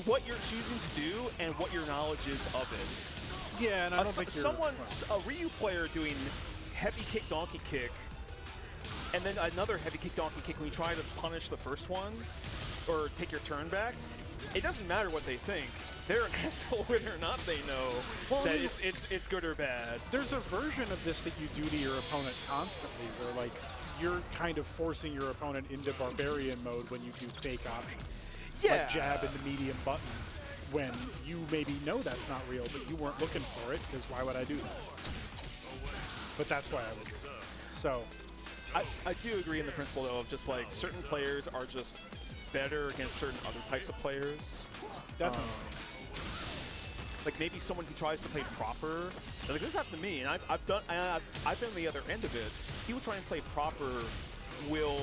what you're choosing to do and what your knowledge is of it. Yeah, and I don't think a Ryu player doing heavy kick, donkey kick, and then another heavy kick, donkey kick when you try to punish the first one or take your turn back. It doesn't matter what they think. They're an asshole whether or not they know that it's good or bad. There's a version of this that you do to your opponent constantly, where like you're kind of forcing your opponent into barbarian mode when you do fake options. Yeah. Like jab into medium button when you maybe know that's not real, but you weren't looking for it, because why would I do that? But that's why I would do it. So I do agree in the principle though of just like certain players are just better against certain other types of players. definitely. Like maybe someone who tries to play proper. Like this happened to me, and I've been on the other end of it. People trying to play proper will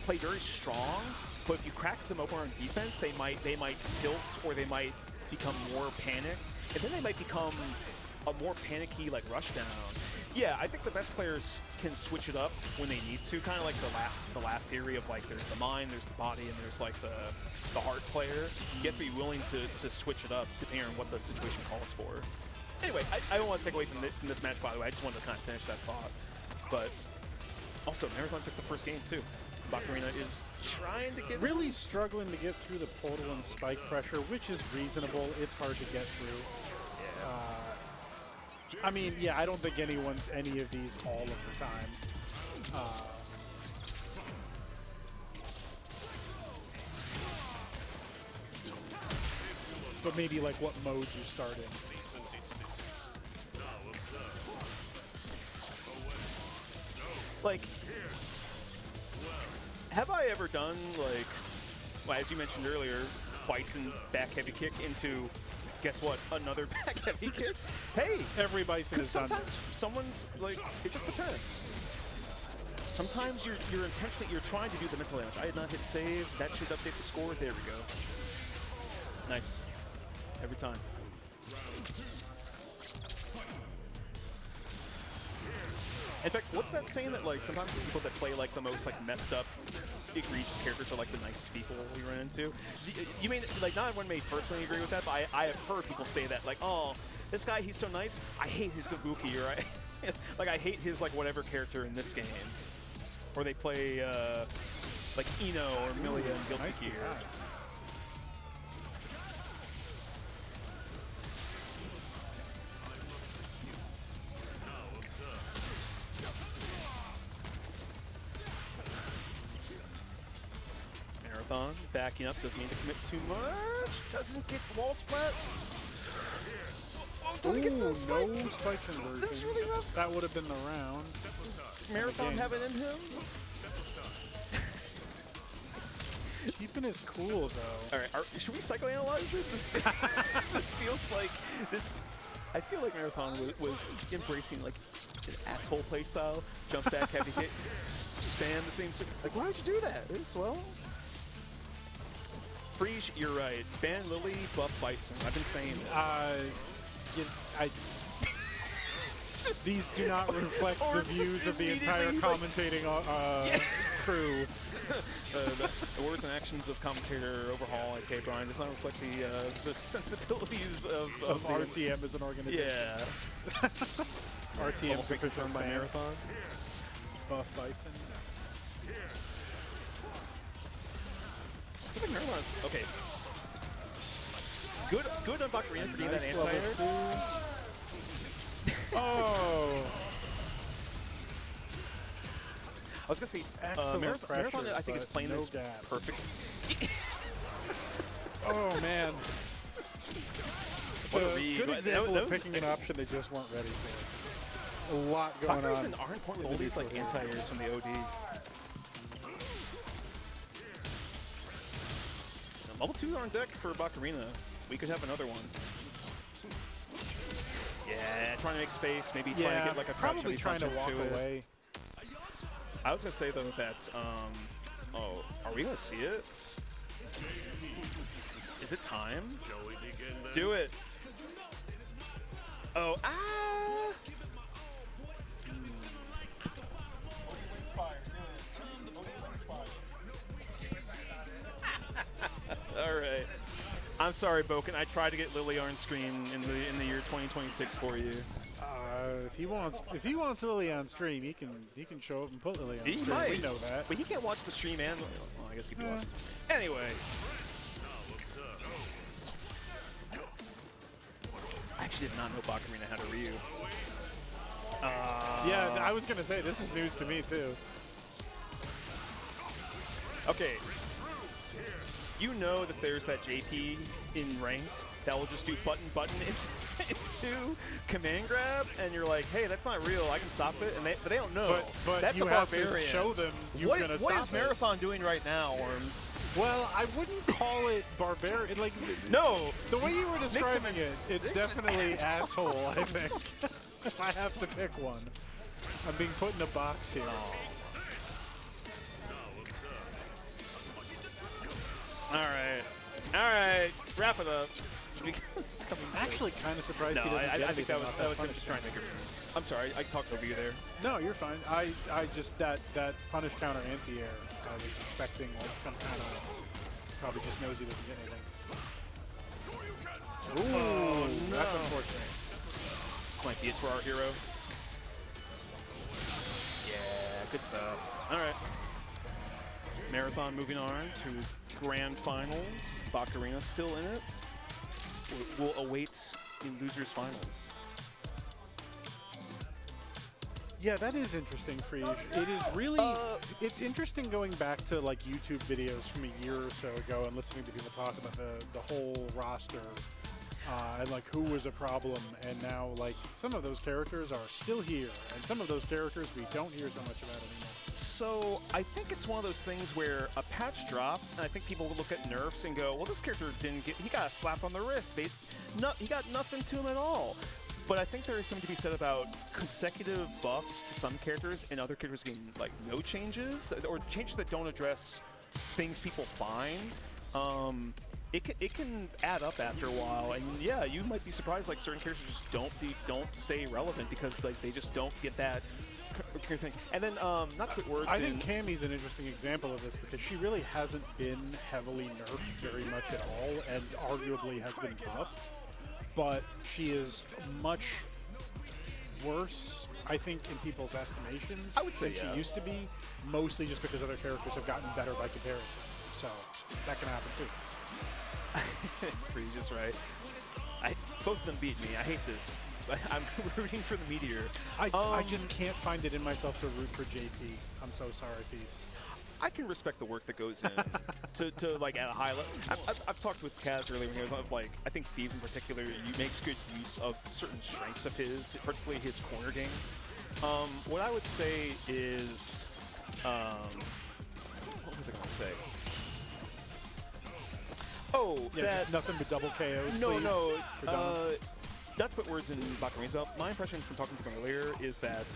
play very strong, but if you crack them open on defense, they might tilt, or they might become more panicked, and then they might become a more panicky like rushdown. Yeah, I think the best players can switch it up when they need to, kind of like the laugh theory of like there's the mind, there's the body, and there's like the heart player. You have to be willing to switch it up depending on what the situation calls for. Anyway, I don't want to take away from this match, by the way. I just wanted to kind of finish that thought. But also, Marathon took the first game too. Bakarina is trying to get Really struggling to get through the portal and spike pressure, which is reasonable. It's hard to get through. I mean, yeah, I don't think anyone's any of these all of the time. But maybe like what mode you start in. like have I ever done, like, well, as you mentioned earlier, Bison back heavy kick into, guess what, another back heavy kick? Hey! Every Bison has done sometimes this. someone's, like, it just depends. Sometimes you're intentionally, you're trying to do the mental damage. I did not hit save. That should update the score. There we go. Nice. Every time. In fact, what's that saying that, like, sometimes the people that play, like, the most, like, messed up, egregious characters are, like, the nicest people you run into? You mean, like, not everyone may personally agree with that, but I have heard people say that, like, oh, this guy, he's so nice, I hate his Ibuki, or like, I hate his, like, whatever character in this game. Or they play, like, Ino or Milia and Guilty Nice Gear. Marathon backing up, doesn't need to commit too much. Doesn't get wall splat. Oh, doesn't get the spike. No spike conversion. This is really rough. That would have been the round. Marathon have it in him. Keeping his cool though. All right, should we psychoanalyze this? This feels like this. I feel like Marathon was embracing like an asshole playstyle, jump back, heavy kick, spam the same. Like, why would you do that? Well, Frege, you're right. Ban Lily, buff Bison. I've been saying that. These do not reflect the views of the entire commentating crew. The words and actions of commentator overhaul at K. Brian does not reflect the sensibilities of RTM as an organization. Yeah. RTM Almost confirmed by Marathon. Buff Bison. I think Marathon. Okay. Good on Bakarina for doing that Nice anti-air. Oh! I was gonna say, Excellent Marathon, pressure, I think, is but playing no this gaps. perfect. Oh man! What a It's read. good That example was- of picking an option they just weren't ready for. A lot going Bakarina's on. been aren't important with all these like anti-airs from the OD. Level 2 are on deck for Bakarina. We could have another one. Yeah, trying to make space, maybe trying to get like a crouch probably heavy trying to punch walk into it. away. I was gonna say though that, oh, are we gonna see it? Is it time? Do it. Oh, ah! All right. I'm sorry, Boken. I tried to get Lily on screen in the year 2026 for you. If he wants Lily on stream, he can show up and put Lily on He stream. might. We know that. But he can't watch the stream and well, I guess he can watch. Anyway. I actually did not know Bakarina had a Ryu. Yeah, I was gonna say this is news to me too. Okay. You know that there's that JP in ranked that will just do button into command grab, and you're like, hey, that's not real. I can stop it, and but they don't know. But that's you a have barbarian. to show them you're What gonna stop is it. Marathon doing right now, Orms? Well, I wouldn't call it barbarian. Like No. the way you were describing it, it's mix him in definitely asshole. I think. If I have to pick one, I'm being put in a box here. All right, wrap it up. I'm actually kind of surprised No, he doesn't I get think anything that off was him punish. just trying to make it. I'm sorry, I talked over you there. No, you're fine. I just that punish counter anti-air. I was expecting like some kind of probably just knows he doesn't get anything. Ooh, that's unfortunate. This might be it for our hero. Yeah, good stuff. All right. Marathon moving on to Grand Finals. Bakarina still in it. We'll await the losers finals. Yeah, that is interesting, Frege. It is really, it's interesting going back to like YouTube videos from a year or so ago and listening to people talk about the whole roster and like who was a problem, and now like some of those characters are still here, and some of those characters we don't hear so much about anymore. So I think it's one of those things where a patch drops, and I think people look at nerfs and go, well, this character he got a slap on the wrist. He got nothing to him at all. But I think there is something to be said about consecutive buffs to some characters and other characters getting like no changes, or changes that don't address things people find. It can add up after a while, and yeah, you might be surprised like certain characters just don't stay relevant because like they just don't get that thing. And then not quick words. I think Cammy's an interesting example of this because she really hasn't been heavily nerfed very much at all, and arguably has been buffed. But she is much worse, I think, in people's estimations. I would say than she used to be, mostly just because other characters have gotten better by comparison. So that can happen too. Pretty just right. Both of them beat me. I hate this. I'm rooting for the Meteor. I just can't find it in myself to root for JP. I'm so sorry, Thieves. I can respect the work that goes in to like at a high level. I've talked with Kaz earlier when he was on, like, I think Thief in particular, he makes good use of certain strengths of his, particularly his corner game. What I would say is, what was I going to say? Oh, yeah, that nothing but double KOs. No, please, no. Not to put words in Bakumi's. My impression from talking to him earlier is that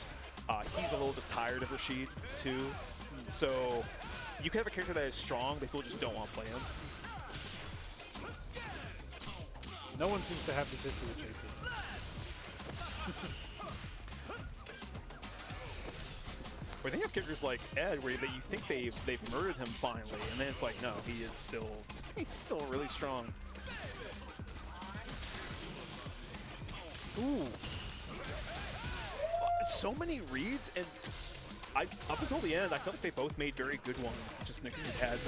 he's a little just tired of Rashid too. So you can have a character that is strong, but people just don't want to play him. No one seems to have this issue with JP. Or they have characters like Ed, where that you think they've murdered him finally, and then it's like, no, he's still really strong. Ooh, so many reads, and up until the end, I felt like they both made very good ones. Just Nagoob had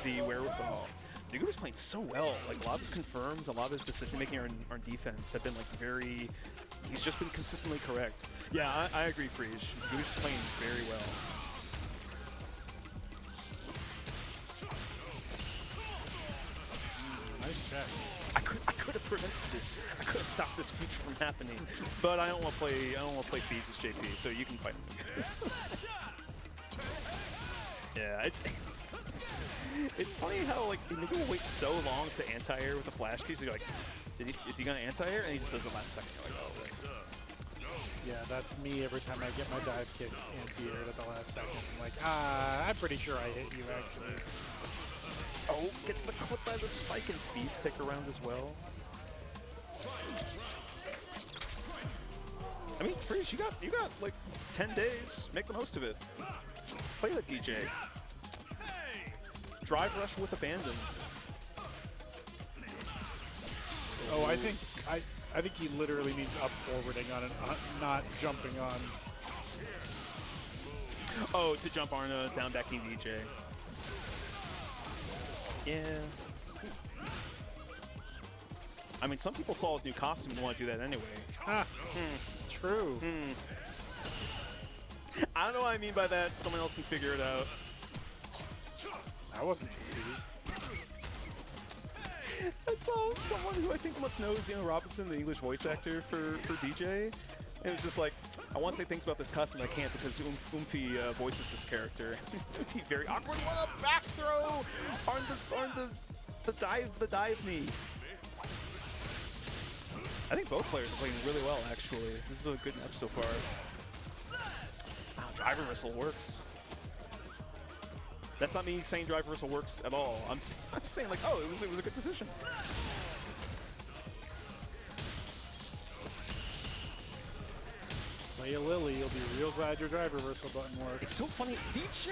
the wherewithal. Nagoob was playing so well. Like a lot of his confirms, a lot of his decision making on defense have been like very. He's just been consistently correct. Yeah, I agree, Friege. Nagoob was playing very well. Nice check. I could have prevented this. I could have stopped this future from happening. But I don't want to play. I don't want to play Thieves as JP, so you can fight him. Yeah, it's funny how like Nagoob waits so long to anti-air with the flash keys. So you're like, is he gonna anti-air? And he just does it last second. You're like, oh wait. Yeah, that's me every time I get my dive kick anti-aired at the last second. I'm like, I'm pretty sure I hit you actually. Oh, gets the clip by the spike, and Thieves take a round as well. I mean, Friege, you got like 10 days. Make the most of it. Play the DJ. Drive rush with abandon. Oh, I think he literally needs up forwarding on it, not jumping on. Oh, to jump Arna, down backing DJ. Yeah. I mean, some people saw his new costume and want to do that anyway. Ah, true. I don't know what I mean by that. Someone else can figure it out. I wasn't confused. I saw someone who I think must know is Robinson, the English voice actor for DJ. And it was just like, I want to say things about this costume, but I can't because Oomphy voices this character. It'd be very awkward. What a back throw on the dive knee. I think both players are playing really well, actually. This is a good match so far. Wow, drive reversal works. That's not me saying drive reversal works at all. I'm saying like, oh, it was a good decision. Play a Lily, you'll be real glad your drive reversal button works. It's so funny. DJ!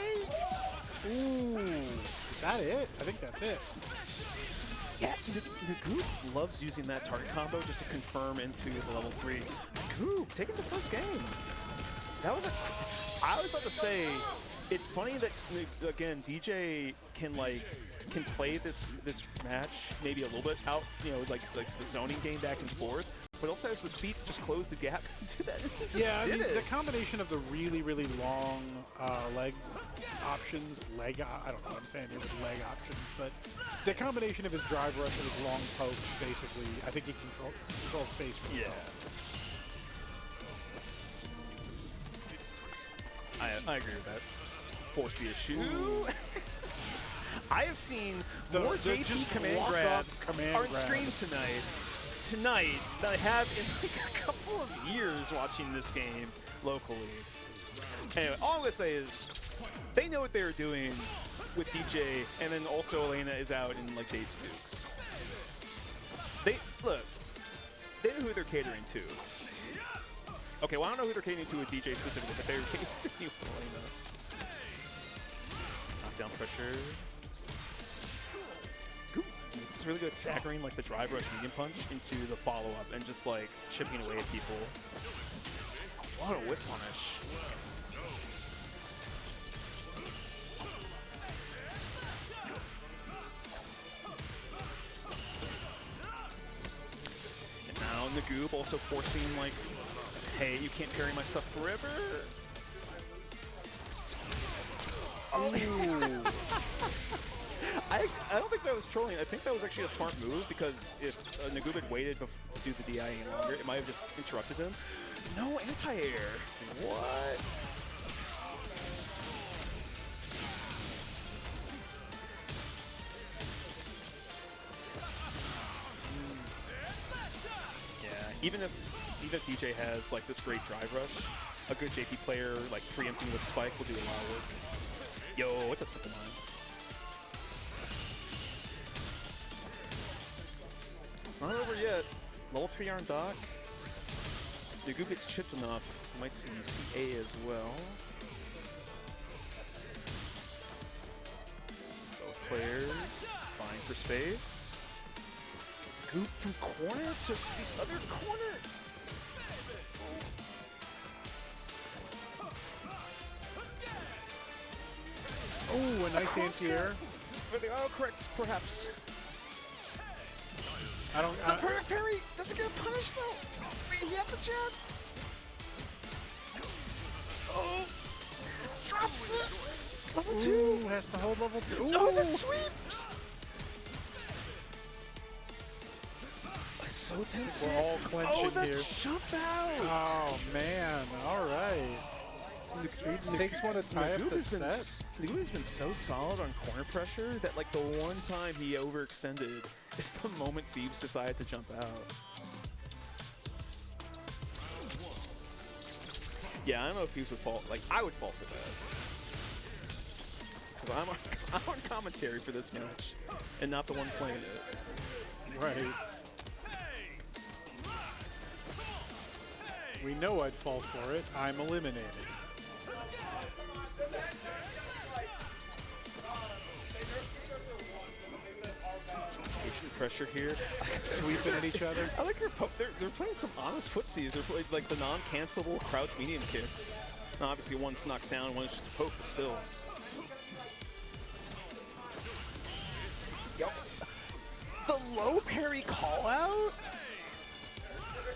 Ooh. Is that it? I think that's it. Yeah, Nagoob loves using that target combo just to confirm into the level 3. Nagoob, taking the first game. That was I was about to say, it's funny that, again, DJ can play this match maybe a little bit out, like the zoning game back and forth, but also has the speed to just close the gap and do that. Yeah, I mean, the combination of the really, really long leg options, I don't know what I'm saying here with leg options, but the combination of his drive rush and his long pokes, basically, I think he controls space really well. I agree with that. force the issue. I have seen more the JP just command walk-up grabs command on grabs. screen tonight that I have in like a couple of years watching this game locally. Anyway, all I'm gonna say is they know what they were doing with DJ, and then also Elena is out in like Daisy Dukes. They look, they know who they're catering to. Okay, well I don't know who they're catering to with DJ specifically, but they're catering to Elena. Knockdown pressure. It's really good at staggering like the drive rush medium punch into the follow-up and just like chipping away at people. What a whip punish. And now Nagoob also forcing like, hey, you can't parry my stuff forever. Ooh. I don't think that was trolling. I think that was actually a smart move because if Nagoob had waited to do the DI any longer, it might have just interrupted him. No anti-air. What? Yeah, even if DJ has like this great drive rush, a good JP player like preempting with Spike will do a lot of work. Yo, what's up, Simple Minds? It's not over yet. Level 3 on dock. Nagoob gets chipped enough. You might see CA as well. Both players vying for space. Nagoob from corner to the other corner. Oh, a nice anti-air. For the autocorrect, perhaps. I don't. The perfect parry doesn't get punished though. He had the chance. Oh, drops it. Level 2. Ooh, has to hold level 2. Ooh. Oh, the sweeps. It's so tense. We're all clenching Oh, the here. jump out. Oh man! All right. Takes one to tie up the set. Nagoob has been so solid on corner pressure that like the one time he overextended is the moment Phoebes decided to jump out. Yeah, I don't know if Phoebes would fall. Like I would fall for that. Because I'm on commentary for this match and not the one playing it. Right. We know I'd fall for it. I'm eliminated. Patient pressure here. Sweeping at each other. I like her poke. They're playing some honest footsies. They're playing like the non-cancelable crouch medium kicks. Now, obviously, one's knocks down, one's just a poke, but still. Yo. The low parry call out?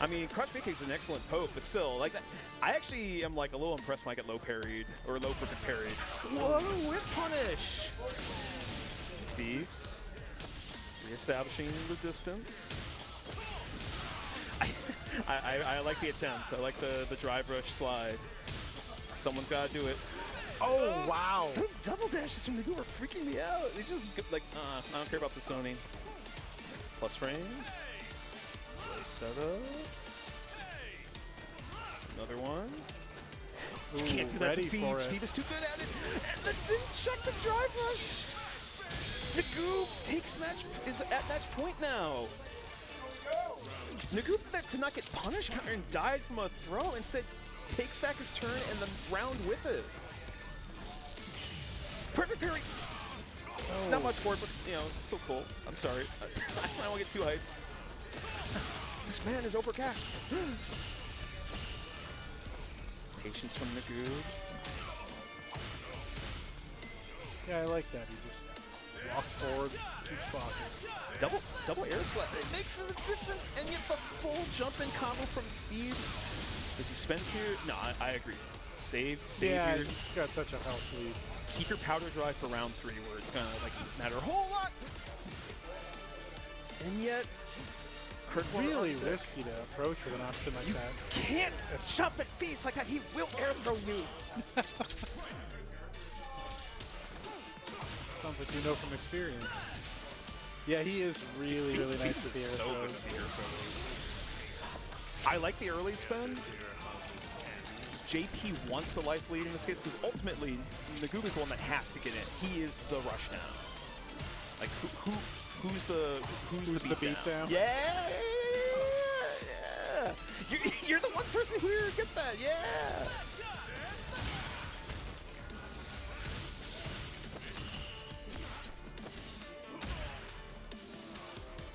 I mean, crouch medium kick is an excellent poke, but still, like that. I actually am like a little impressed when I get low parried or low perfect parried. Whoa, whip punish! Thieves. Reestablishing the distance. I like the attempt. I like the drive rush slide. Someone's got to do it. Oh wow! Those double dashes from Nagoob are freaking me out. They just like, I don't care about the zoning. Plus frames. Setup. Another one. Ooh, You can't do that to ready for Phoebes. it. Phoebes is too good at it. And then didn't check the drive rush. Nagoob takes is at match point now. Nagoob to not get punished and died from a throw, instead takes back his turn and then round with it. Perfect parry. Oh. Not much for it, but you know, it's still cool. I'm sorry. I don't want to get too hyped. This man is overcast. Patience from Nagoob. Yeah, I like that. He just walks forward, keeps pockets. Double air slap. It makes a difference, and yet the full jump in combo from Phoebes. Does he spend here? No, I agree. Save Yeah, here. he's got such a health lead. Keep your powder dry for round 3, where it's gonna like matter a whole lot. And yet, Really risky to approach with an option like that. Can't jump at Phoebes like that. He will air throw you. Sounds like you know from experience. Yeah, he is really, really nice with the air so good throws. with the air throws. I like the early spin. JP wants the life lead in this case because ultimately Nagoob is the one that has to get in. He is the rushdown. Like who's the beatdown? Yeah. You're the one person who gets that. Yeah.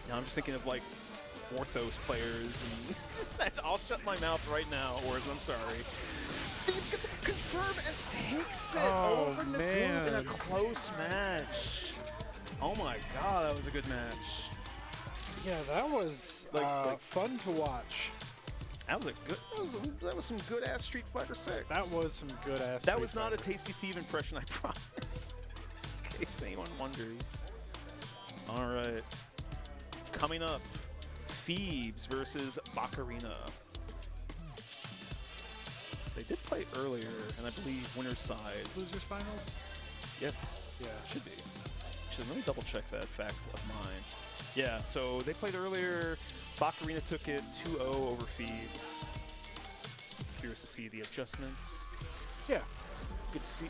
Now I'm just thinking of like Orthos players, and I'll shut my mouth right now, Ors, I'm sorry. Thieves get the confirm and takes it over Nagoob in a close match. Oh my god, that was a good match. Yeah, that was Like fun to watch. That was a good. That was some good ass Street Fighter 6. That was some good ass. That was not a Tasty Steve impression, I promise. In case anyone wonders. All right. Coming up, Phoebes versus Bacarina. They did play earlier, and I believe winner's side. Losers finals? Yes. Yeah. Should be. Let me double check that fact of mine. Yeah, so they played earlier. Bacarina took it 2-0 over Phoebes. Curious to see the adjustments. Yeah. Good to see.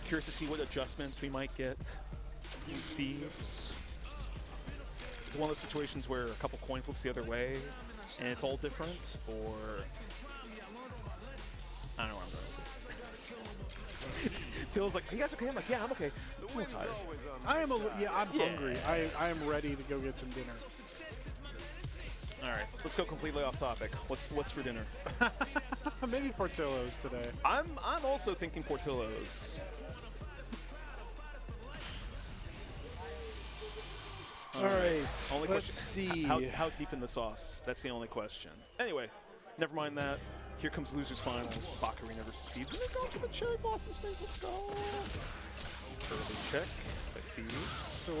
Curious to see what adjustments we might get in Thieves. It's one of those situations where a couple coin flips the other way, and it's all different, or I don't know where I'm going with this. Feels like, are you guys okay? I'm like, yeah, I'm okay. I'm a little tired. I'm hungry. I am ready to go get some dinner. All right, let's go completely off topic. What's for dinner? Maybe Portillo's today. I'm also thinking Portillo's. All right, Only let's question, see. How deep in the sauce? That's the only question. Anyway, never mind that. Here comes losers finals. Bacarina versus Phoebes. Let's go to the cherry blossom stage. Let's go. Early check by Phoebes. So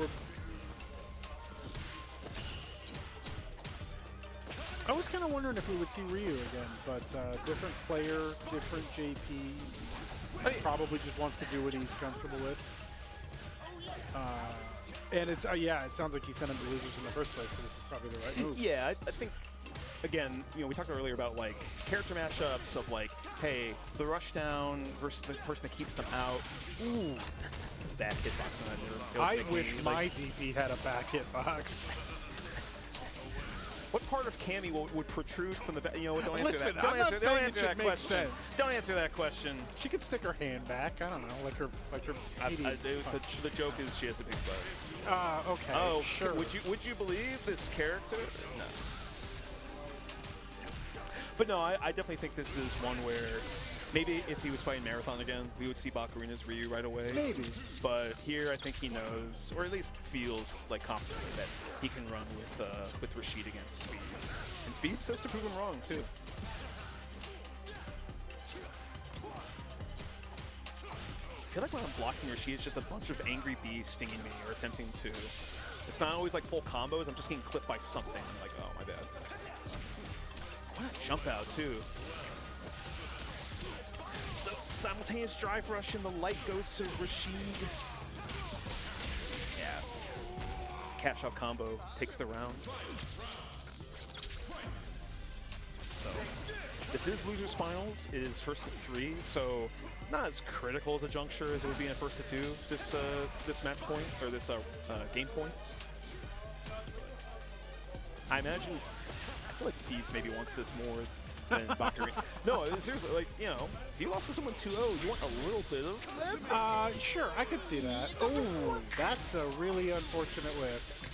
I was kind of wondering if we would see Ryu again, but different player, different JP. Probably just wants to do what he's comfortable with. And it's yeah, it sounds like he sent him to losers in the first place, so this is probably the right move. Yeah, I think, again, we talked earlier about like character matchups of like, hey, the rushdown versus the person that keeps them out. Ooh, back hitbox on that nerve. I wish my DP had a back hitbox. What part of Cammy would protrude from the back? Don't answer Listen, that. I'm not saying it should that make question. sense. Don't answer that question. She could stick her hand back. I don't know, like her The joke is she has a big butt. Okay. Oh, sure. Would you believe this character? No. But no, I definitely think this is one where maybe if he was fighting Marathon again, we would see Bacarina's Ryu right away. Maybe. But here, I think he knows, or at least feels like confident that he can run with Rashid against Phoebes. And Phoebes has to prove him wrong too. I feel like when I'm blocking Rashid, it's just a bunch of angry bees stinging me or attempting to. It's not always like full combos. I'm just getting clipped by something. I'm like, oh, my bad. What a jump out, too. So simultaneous drive rush and the light goes to Rashid. Yeah. Catch up combo takes the round. So this is losers finals. It is first to 3, so not as critical as a juncture as it would be in a first to 2. This match point or this game point. I imagine. I feel like Thieves maybe wants this more than Bacarina. No, seriously, like, if you lost to someone 2-0, you want a little bit of that? Sure, I could see that. Oh, that's a really unfortunate whiff.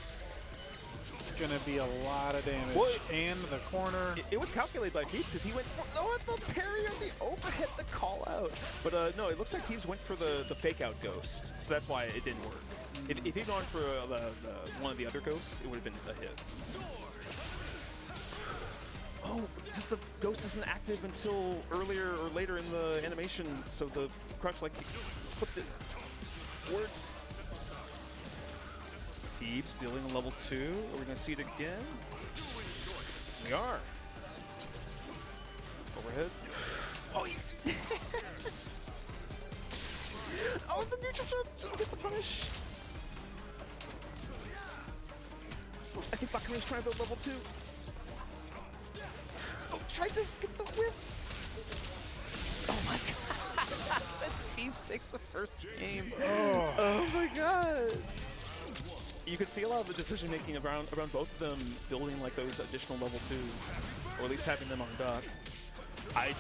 It's going to be a lot of damage. Well, and the corner. It was calculated by Thieves because he went for the parry or the overhead, the call out. But no, it looks like Thieves went for the fake out ghost, so that's why it didn't work. If he'd gone for one of the other ghosts, it would have been a hit. Oh, just the ghost isn't active until earlier or later in the animation, so the crouch like flipped it. Works. Thieves building a level 2. Are we gonna see it again? We are. Overhead. Oh, Oh, the neutral jump doesn't get the punish. I think Bakurina's trying to build level 2. Oh, tried to get the whiff. Oh my god. Thieves takes the first game. Oh my god. You can see a lot of the decision making around both of them building like those additional level 2s, or at least having them on dock. I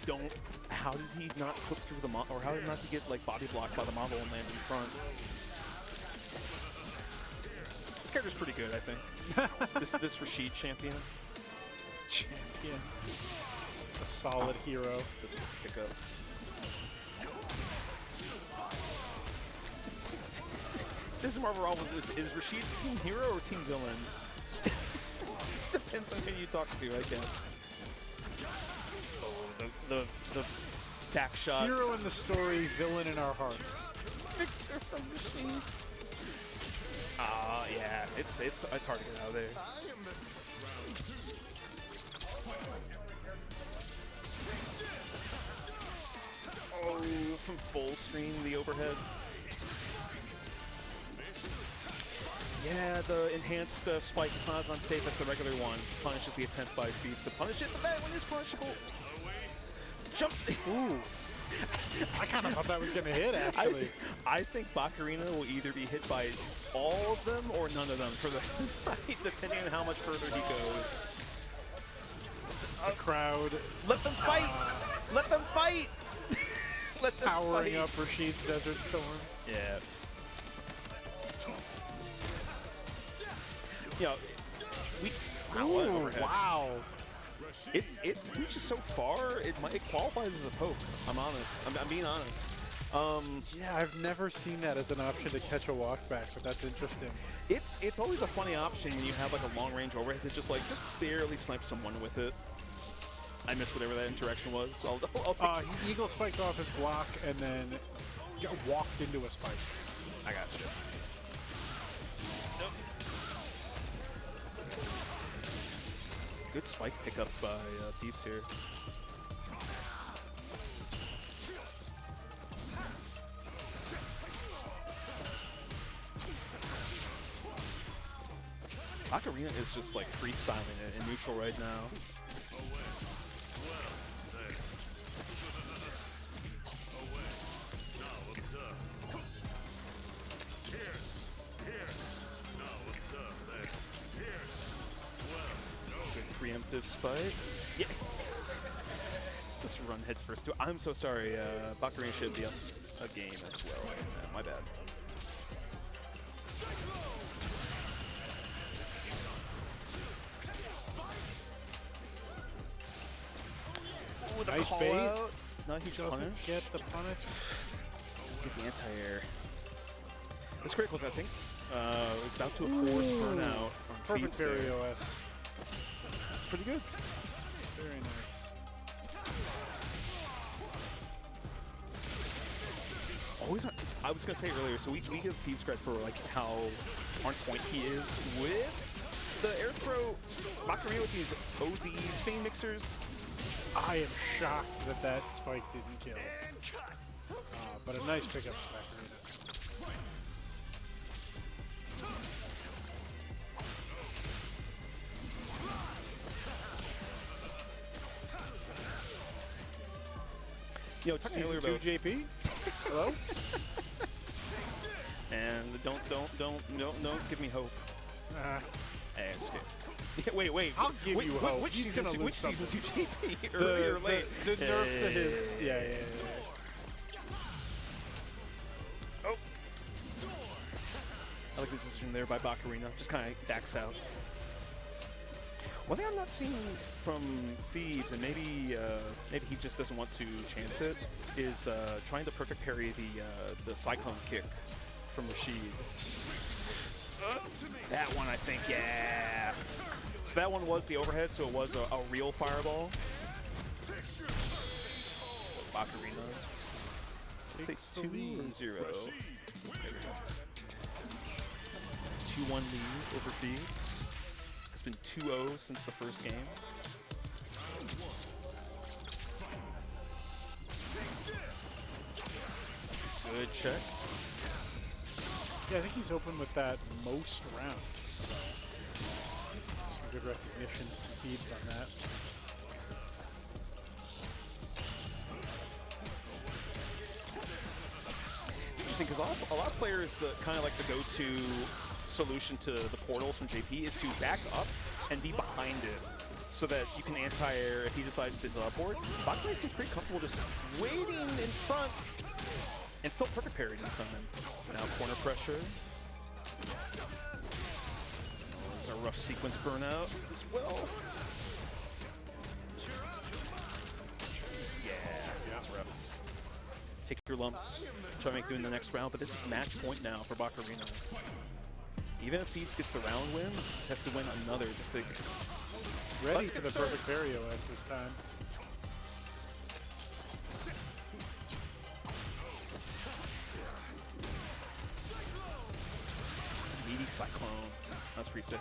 don't. How did he not clip through the or how did not he get like body blocked by the model and land in front? This character's pretty good, I think. this Rashid champion. Champion. A solid hero. This one pick up. This is Marvel Roll. Is Rashid team hero or team villain? Depends on who you talk to, I guess. Oh, the back shot. Hero in the story, villain in our hearts. Mixer from Rashid. Yeah, it's hard to get out of there. Oh, from full screen, the overhead. Yeah, the enhanced spike, it's not as unsafe as the regular one. Punishes the attempt by Thieves to punish it, but that one is punishable. Jumps! Ooh! I kind of thought that was going to hit, actually. I think Bakurina will either be hit by all of them or none of them for the rest of the fight, depending on how much further he goes. The crowd. Let them fight! Let them fight! Let them Powering fight. up Rashid's Desert Storm. Yeah. You know, Wow. It reaches so far, it qualifies as a poke. I'm honest. I'm being honest. Yeah, I've never seen that as an option to catch a walkback, but that's interesting. It's always a funny option when you have like a long range overhead to just barely snipe someone with it. I missed whatever that interaction was. So I'll take He eagle spiked off his block and then walked into a spike. I got you. Nope. Good spike pickups by Thieves here. Bakurina is just like freestyling it in neutral right now. Preemptive spikes. Yeah. Let's just run heads first. I'm so sorry. Bakurina should be a game as well. My bad. Ooh, the nice call bait. out. Not a huge Doesn't punish. get the punish. Get the anti-air. This criticals, I think, is about to force burnout on Perfect Thieves there. parry OS. Pretty good. Very nice. Always, I was gonna say earlier, so we give Thieves credit for like how on point he is with the air throw. Bakurina with these OD spin mixers. I am shocked that that spike didn't kill. But a nice pickup from Bakurina. You know, talking earlier Season about 2 JP? Hello? and don't give me hope. Hey, I'm just kidding. Wait. I'll give you hope. Which He's season? gonna lose Which season 2 something. GP? Early or late? The nerf to his. Yeah. Oh. I like the decision there by Bakurina. Just kind of backs out. One thing I'm not seeing from Thieves, and maybe he just doesn't want to chance it, is trying to perfect parry the Cyclone kick from Rashid. That one, I think, yeah. So that one was the overhead, so it was a real fireball. So Bakurina. Let's say 2-0. 2-1 lead over Thieves. It's been 2-0 since the first game. Good check. Yeah, I think he's open with that most rounds. Some good recognition from Thebes on that. Interesting, because a lot of players, the kind of like the go-to solution to the portals from JP is to back up and be behind it, so that you can anti-air if he decides to teleport. Bakame seems pretty comfortable just waiting in front and still perfect parry in time. Now corner pressure. This is a rough sequence burnout as well. Yeah, that's rough. Take your lumps. Try to make it in the next round, but this is match point now for Bacarina. Even if Thebes gets the round win, he has to win another just to... Ready for the perfect parry OS this time. Meaty Cyclone. That's pretty sick.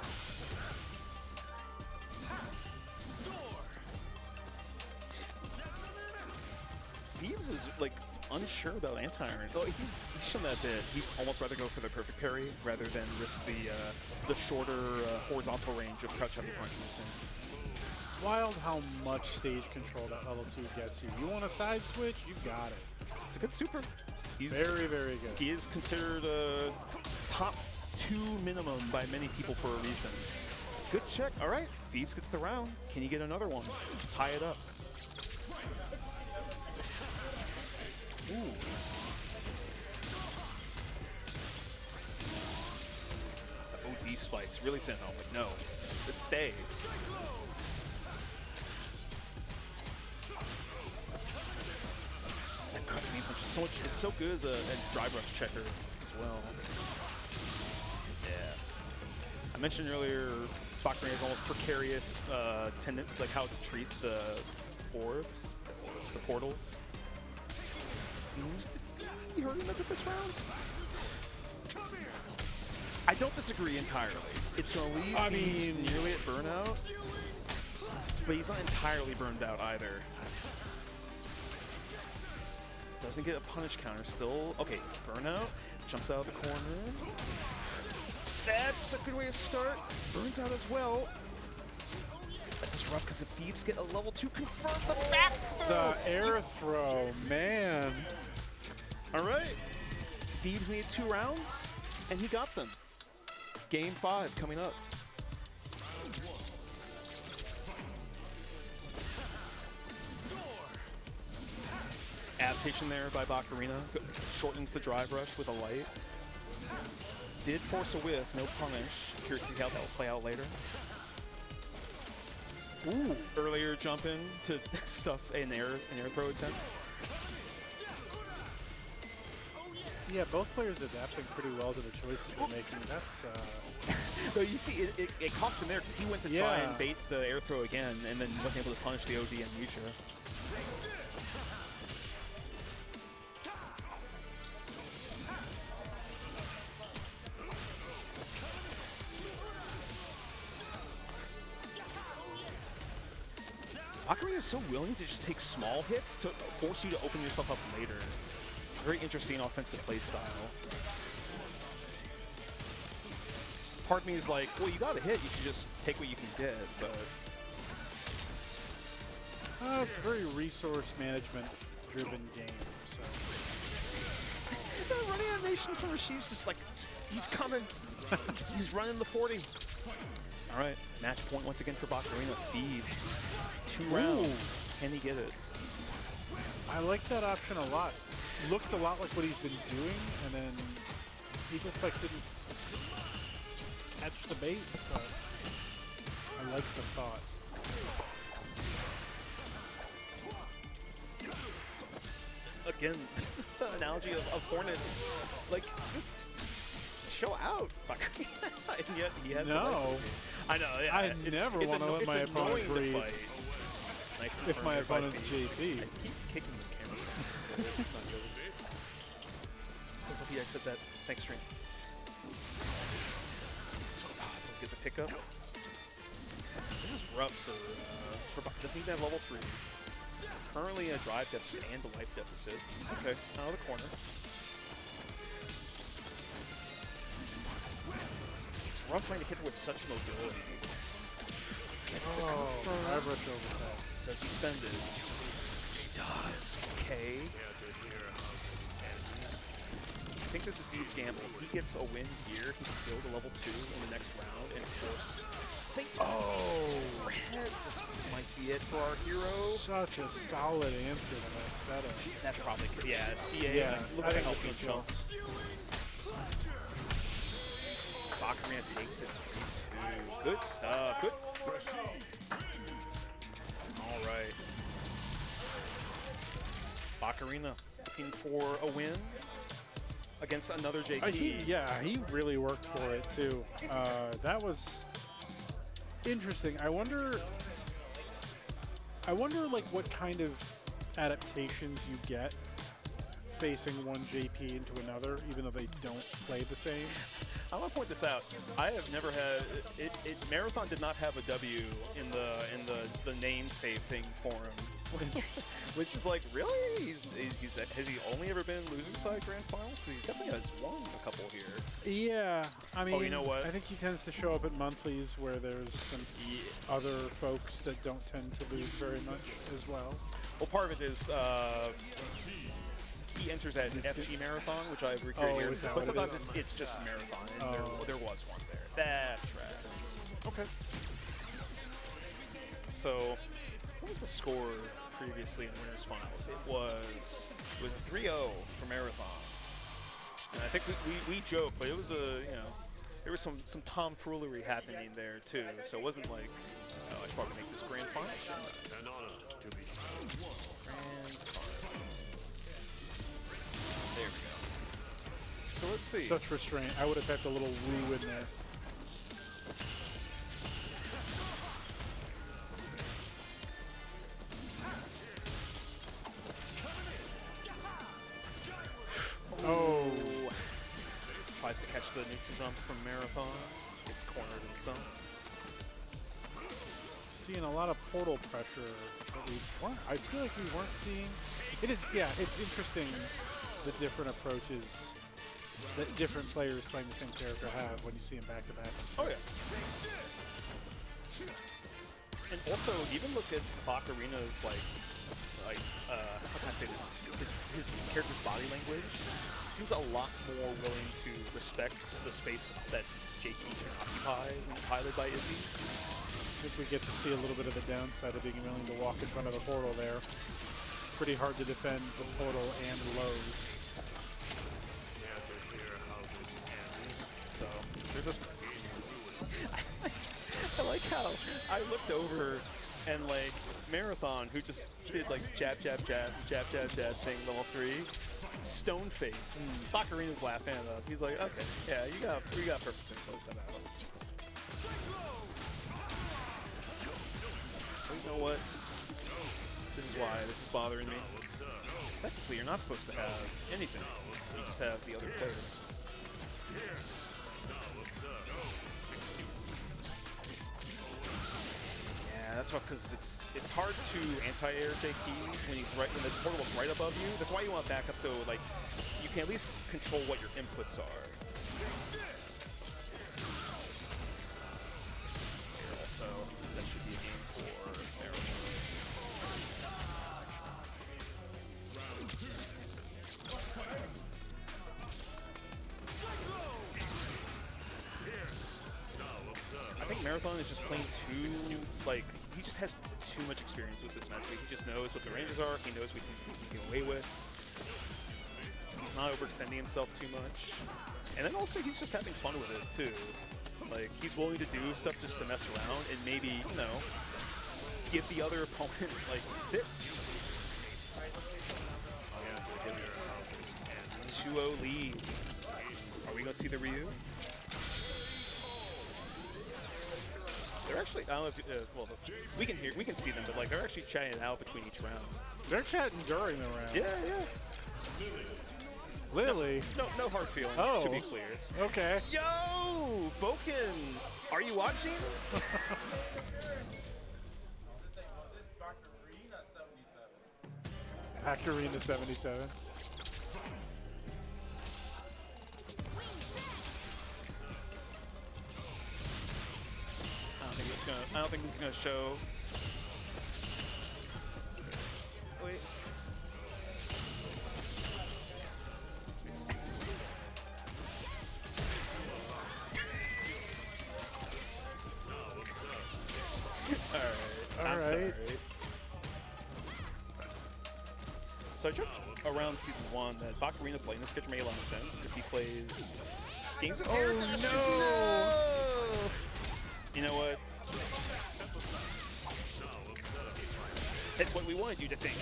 Thebes is like unsure about anti-iron. Oh, he's shown that bit. He'd almost rather go for the perfect parry rather than risk the shorter horizontal range of crouch heavy punches. Wild how much stage control that level 2 gets you. You want a side switch? You got it. It's a good super. He's very, very good. He is considered a top 2 minimum by many people for a reason. Good check. All right, Thebes gets the round. Can he get another one? Tie it up. Ooh. The OD spikes really sent home. Like, no, stay. That crouch means it's so good as a drive rush checker as well. Yeah. I mentioned earlier, Bacarina is almost precarious like how to treat the orbs, the portals. Seems to be hurting them at this round. I don't disagree entirely. It's going to leave Thebes nearly at burnout, but he's not entirely burned out either. Doesn't get a punish counter still. Okay, burnout. Jumps out of the corner. That's a good way to start. Burns out as well. This is rough because if Thebes get a level 2 confirmed, the back throw. The air throw, man. All right. Thebes needed 2 rounds, and he got them. Game 5 coming up. Adaptation there by Bacarina. Shortens the drive rush with a light. Did force a whiff, no punish. Curious to see how that will play out later. Ooh, earlier jump in to stuff an air throw attempt. Yeah, both players adapting pretty well to the choices they're making. That's So you see, it cost him there because he went to try and bait the air throw again, and then wasn't able to punish the OD amnesia. Bacarina is so willing to just take small hits to force you to open yourself up later. Very interesting offensive play style. Part of me is like, well, you got a hit, you should just take what you can get, but... it's a very resource management driven game, so... The running animation for Rashid's just like, he's coming. He's running the 40. All right, match point once again for Bacarina. Thebes. 2 rounds. Can he get it? I like that option a lot. Looked a lot like what he's been doing, and then he just like didn't catch the bait. So I like the thought. Again, the analogy of Hornets, like, just chill out, Bacarina. And yet he has I know, yeah. I never want to let my opponent breathe. Nice if my opponent's JP. I keep kicking the camera. I said that. Thanks, stream. Let's get the pickup. This is rough for doesn't even have level 3. Currently a drive deficit and a life deficit. Okay, out of the corner. rough playing a character with such mobility. Oh, average overhead. Does he spend it? He does. Okay. I think this is Dude's gamble. If he gets a win here, he can build a level 2 in the next round and force. Oh, red. This might be it for our hero. Such a solid answer to that setup. That's probably yeah. CA. Yeah, Look I at think how it's he a jumped. Bakarina takes it 3-2. Good stuff. Good. All right. Bakarina looking for a win against another JP. He really worked for it too. That was interesting. I wonder like what kind of adaptations you get facing one JP into another, even though they don't play the same. I want to point this out. I have never had Marathon did not have a W in the name save thing for him, which is like really has he only ever been losing side grand finals? Because he definitely has won a couple here. Yeah, I mean, you know what? I think he tends to show up at monthlies where there's some other folks that don't tend to lose very much as well. Well, part of it is he enters as FG Marathon, which I agree here. Is that But what it sometimes is? it's just Marathon, and there was one there. That tracks. Okay. So, what was the score previously in the winners finals? It was 3-0 for Marathon. And I think we joke, but it was there was some tomfoolery happening there too. So it wasn't like I should probably make this grand final. Grand finals. There we go. So let's see. Such restraint. I would have kept a little woo in there. Oh. Tries to catch the neutral jump from Marathon. Gets cornered and some. Seeing a lot of portal pressure that we weren't. I feel like we weren't seeing. It is, yeah, it's interesting the different approaches that different players playing the same character have when you see them back to back. Oh yeah. And also, even look at Bakarina's how can I say this? His character's body language seems a lot more willing to respect the space that JP can occupy when piloted by Izzy. I think we get to see a little bit of the downside of being willing to walk in front of the portal there. Pretty hard to defend the portal and lows. So there's this. I like how I looked over and like Marathon, who just did like jab thing level 3, stone face. Bakarina's laughing it up. He's like, okay, yeah, we got perfect to close that out. You know what? This is why this is bothering me. Technically, you're not supposed to have anything. You just have the other players. Yeah, that's why, because it's hard to anti-air JP when the portal is right above you. That's why you want backup, so like you can at least control what your inputs are. So that should be a game for Marathon. I think Marathon is just playing too, like, he just has too much experience with this match. He just knows what the ranges are. He knows what he can get away with. He's not overextending himself too much. And then also, he's just having fun with it, too. Like, he's willing to do stuff just to mess around and maybe, you know, give the other opponent, like, fits. Oh, my goodness. 2-0 lead. Are we going to see the Ryu? They're actually, I don't know if, well, we can see them, but like they're actually chatting it out between each round. They're chatting during the round. Yeah, yeah. Lily? No hard feelings, to be clear. Okay. Yo, Boken, are you watching? Bakarina 77. I don't think this is gonna show. Wait. All I'm right. sorry. So I joked around season 1 that Bakarina playing this character made a lot of sense because he plays games with air dashes. No! You know what? That's what we wanted you to think.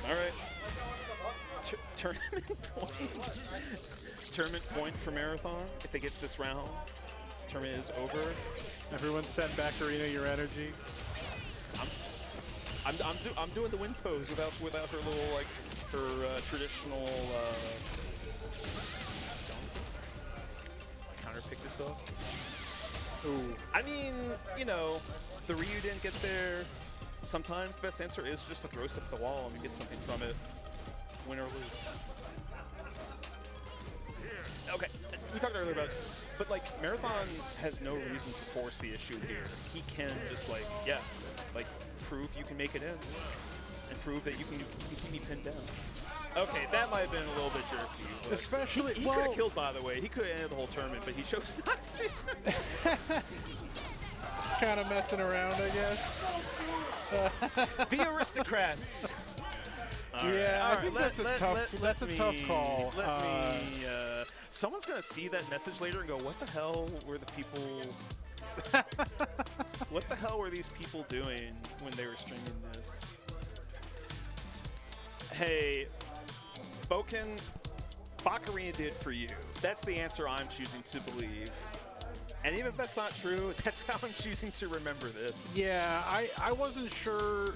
All right. Tournament point. Tournament point for Marathon. If it gets this round, tournament is over. Everyone send Bakarina your energy. I'm doing the win pose without her little like her traditional counter pick yourself. Ooh. I mean, you know, the Ryu didn't get there. Sometimes the best answer is just to throw stuff at the wall and get something from it, win or lose. Okay, we talked earlier about it, but like Marathon has no reason to force the issue here. He can just like, yeah, like prove you can make it in, and prove that you can keep me pinned down. Okay, that might have been a little bit jerky. Especially, he could have killed, by the way. He could have ended the whole tournament, but he chose not to. Kind of messing around, I guess. The aristocrats. Yeah, I think that's a tough call. Someone's gonna see that message later and go, "What the hell were the people? What the hell were these people doing when they were streaming this?" Hey, Boken, Bakarina did for you. That's the answer I'm choosing to believe. And even if that's not true, that's how I'm choosing to remember this. Yeah, I wasn't sure.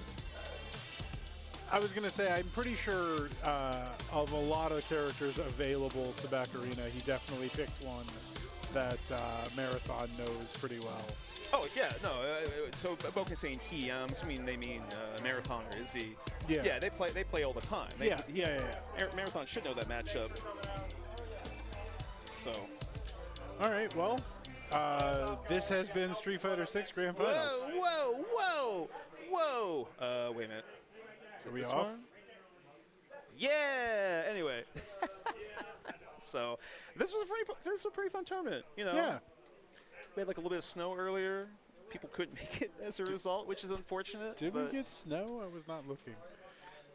I was going to say, I'm pretty sure of a lot of characters available to Bakarina, he definitely picked one that Marathon knows pretty well. Oh, yeah, no. So Boken's saying he. I'm assuming they mean Marathon or Izzy. Yeah. Yeah, they play all the time. Yeah. Marathon should know that matchup. So. All right, well, this has been Street Fighter 6 Grand Finals. Whoa! Wait a minute. Are we this off? one? Yeah. Anyway, so this was a pretty fun tournament. You know, Yeah. we had like a little bit of snow earlier. People couldn't make it as a result, which is unfortunate. Did we get snow? I was not looking.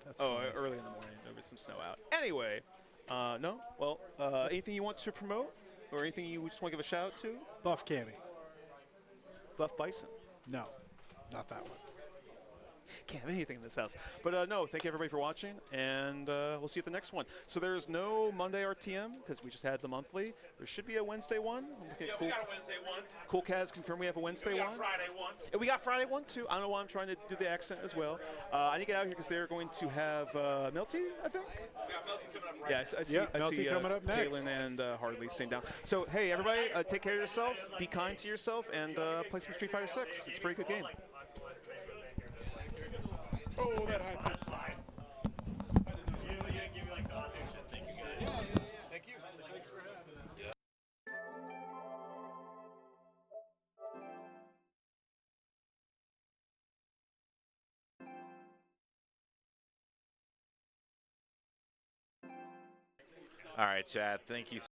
That's Oh, fine. early in the morning there was some snow out. Anyway, no. Well, anything you want to promote, or anything you just want to give a shout out to? Buff Cammy. Buff Bison. No, not that one. Can't have anything in this house. But no, thank you everybody for watching, and we'll see you at the next one. So there's no Monday RTM because we just had the monthly. There should be a Wednesday one. Yeah, we got a Wednesday one. Cool Kaz confirm we have a Wednesday We one. got Friday one. And we got Friday one too. I don't know why I'm trying to do the accent as well. I need to get out here because they're going to have Melty, I think. We got Melty coming up right Yeah, I see. Yep, I Melty see coming up next. Kaylin and Hardly staying down. So hey, everybody, take care of yourself. Be kind to yourself, and play some Street Fighter 6. It's a pretty good game. Oh, that high pitch. Thank you. All right, Chad. Thank you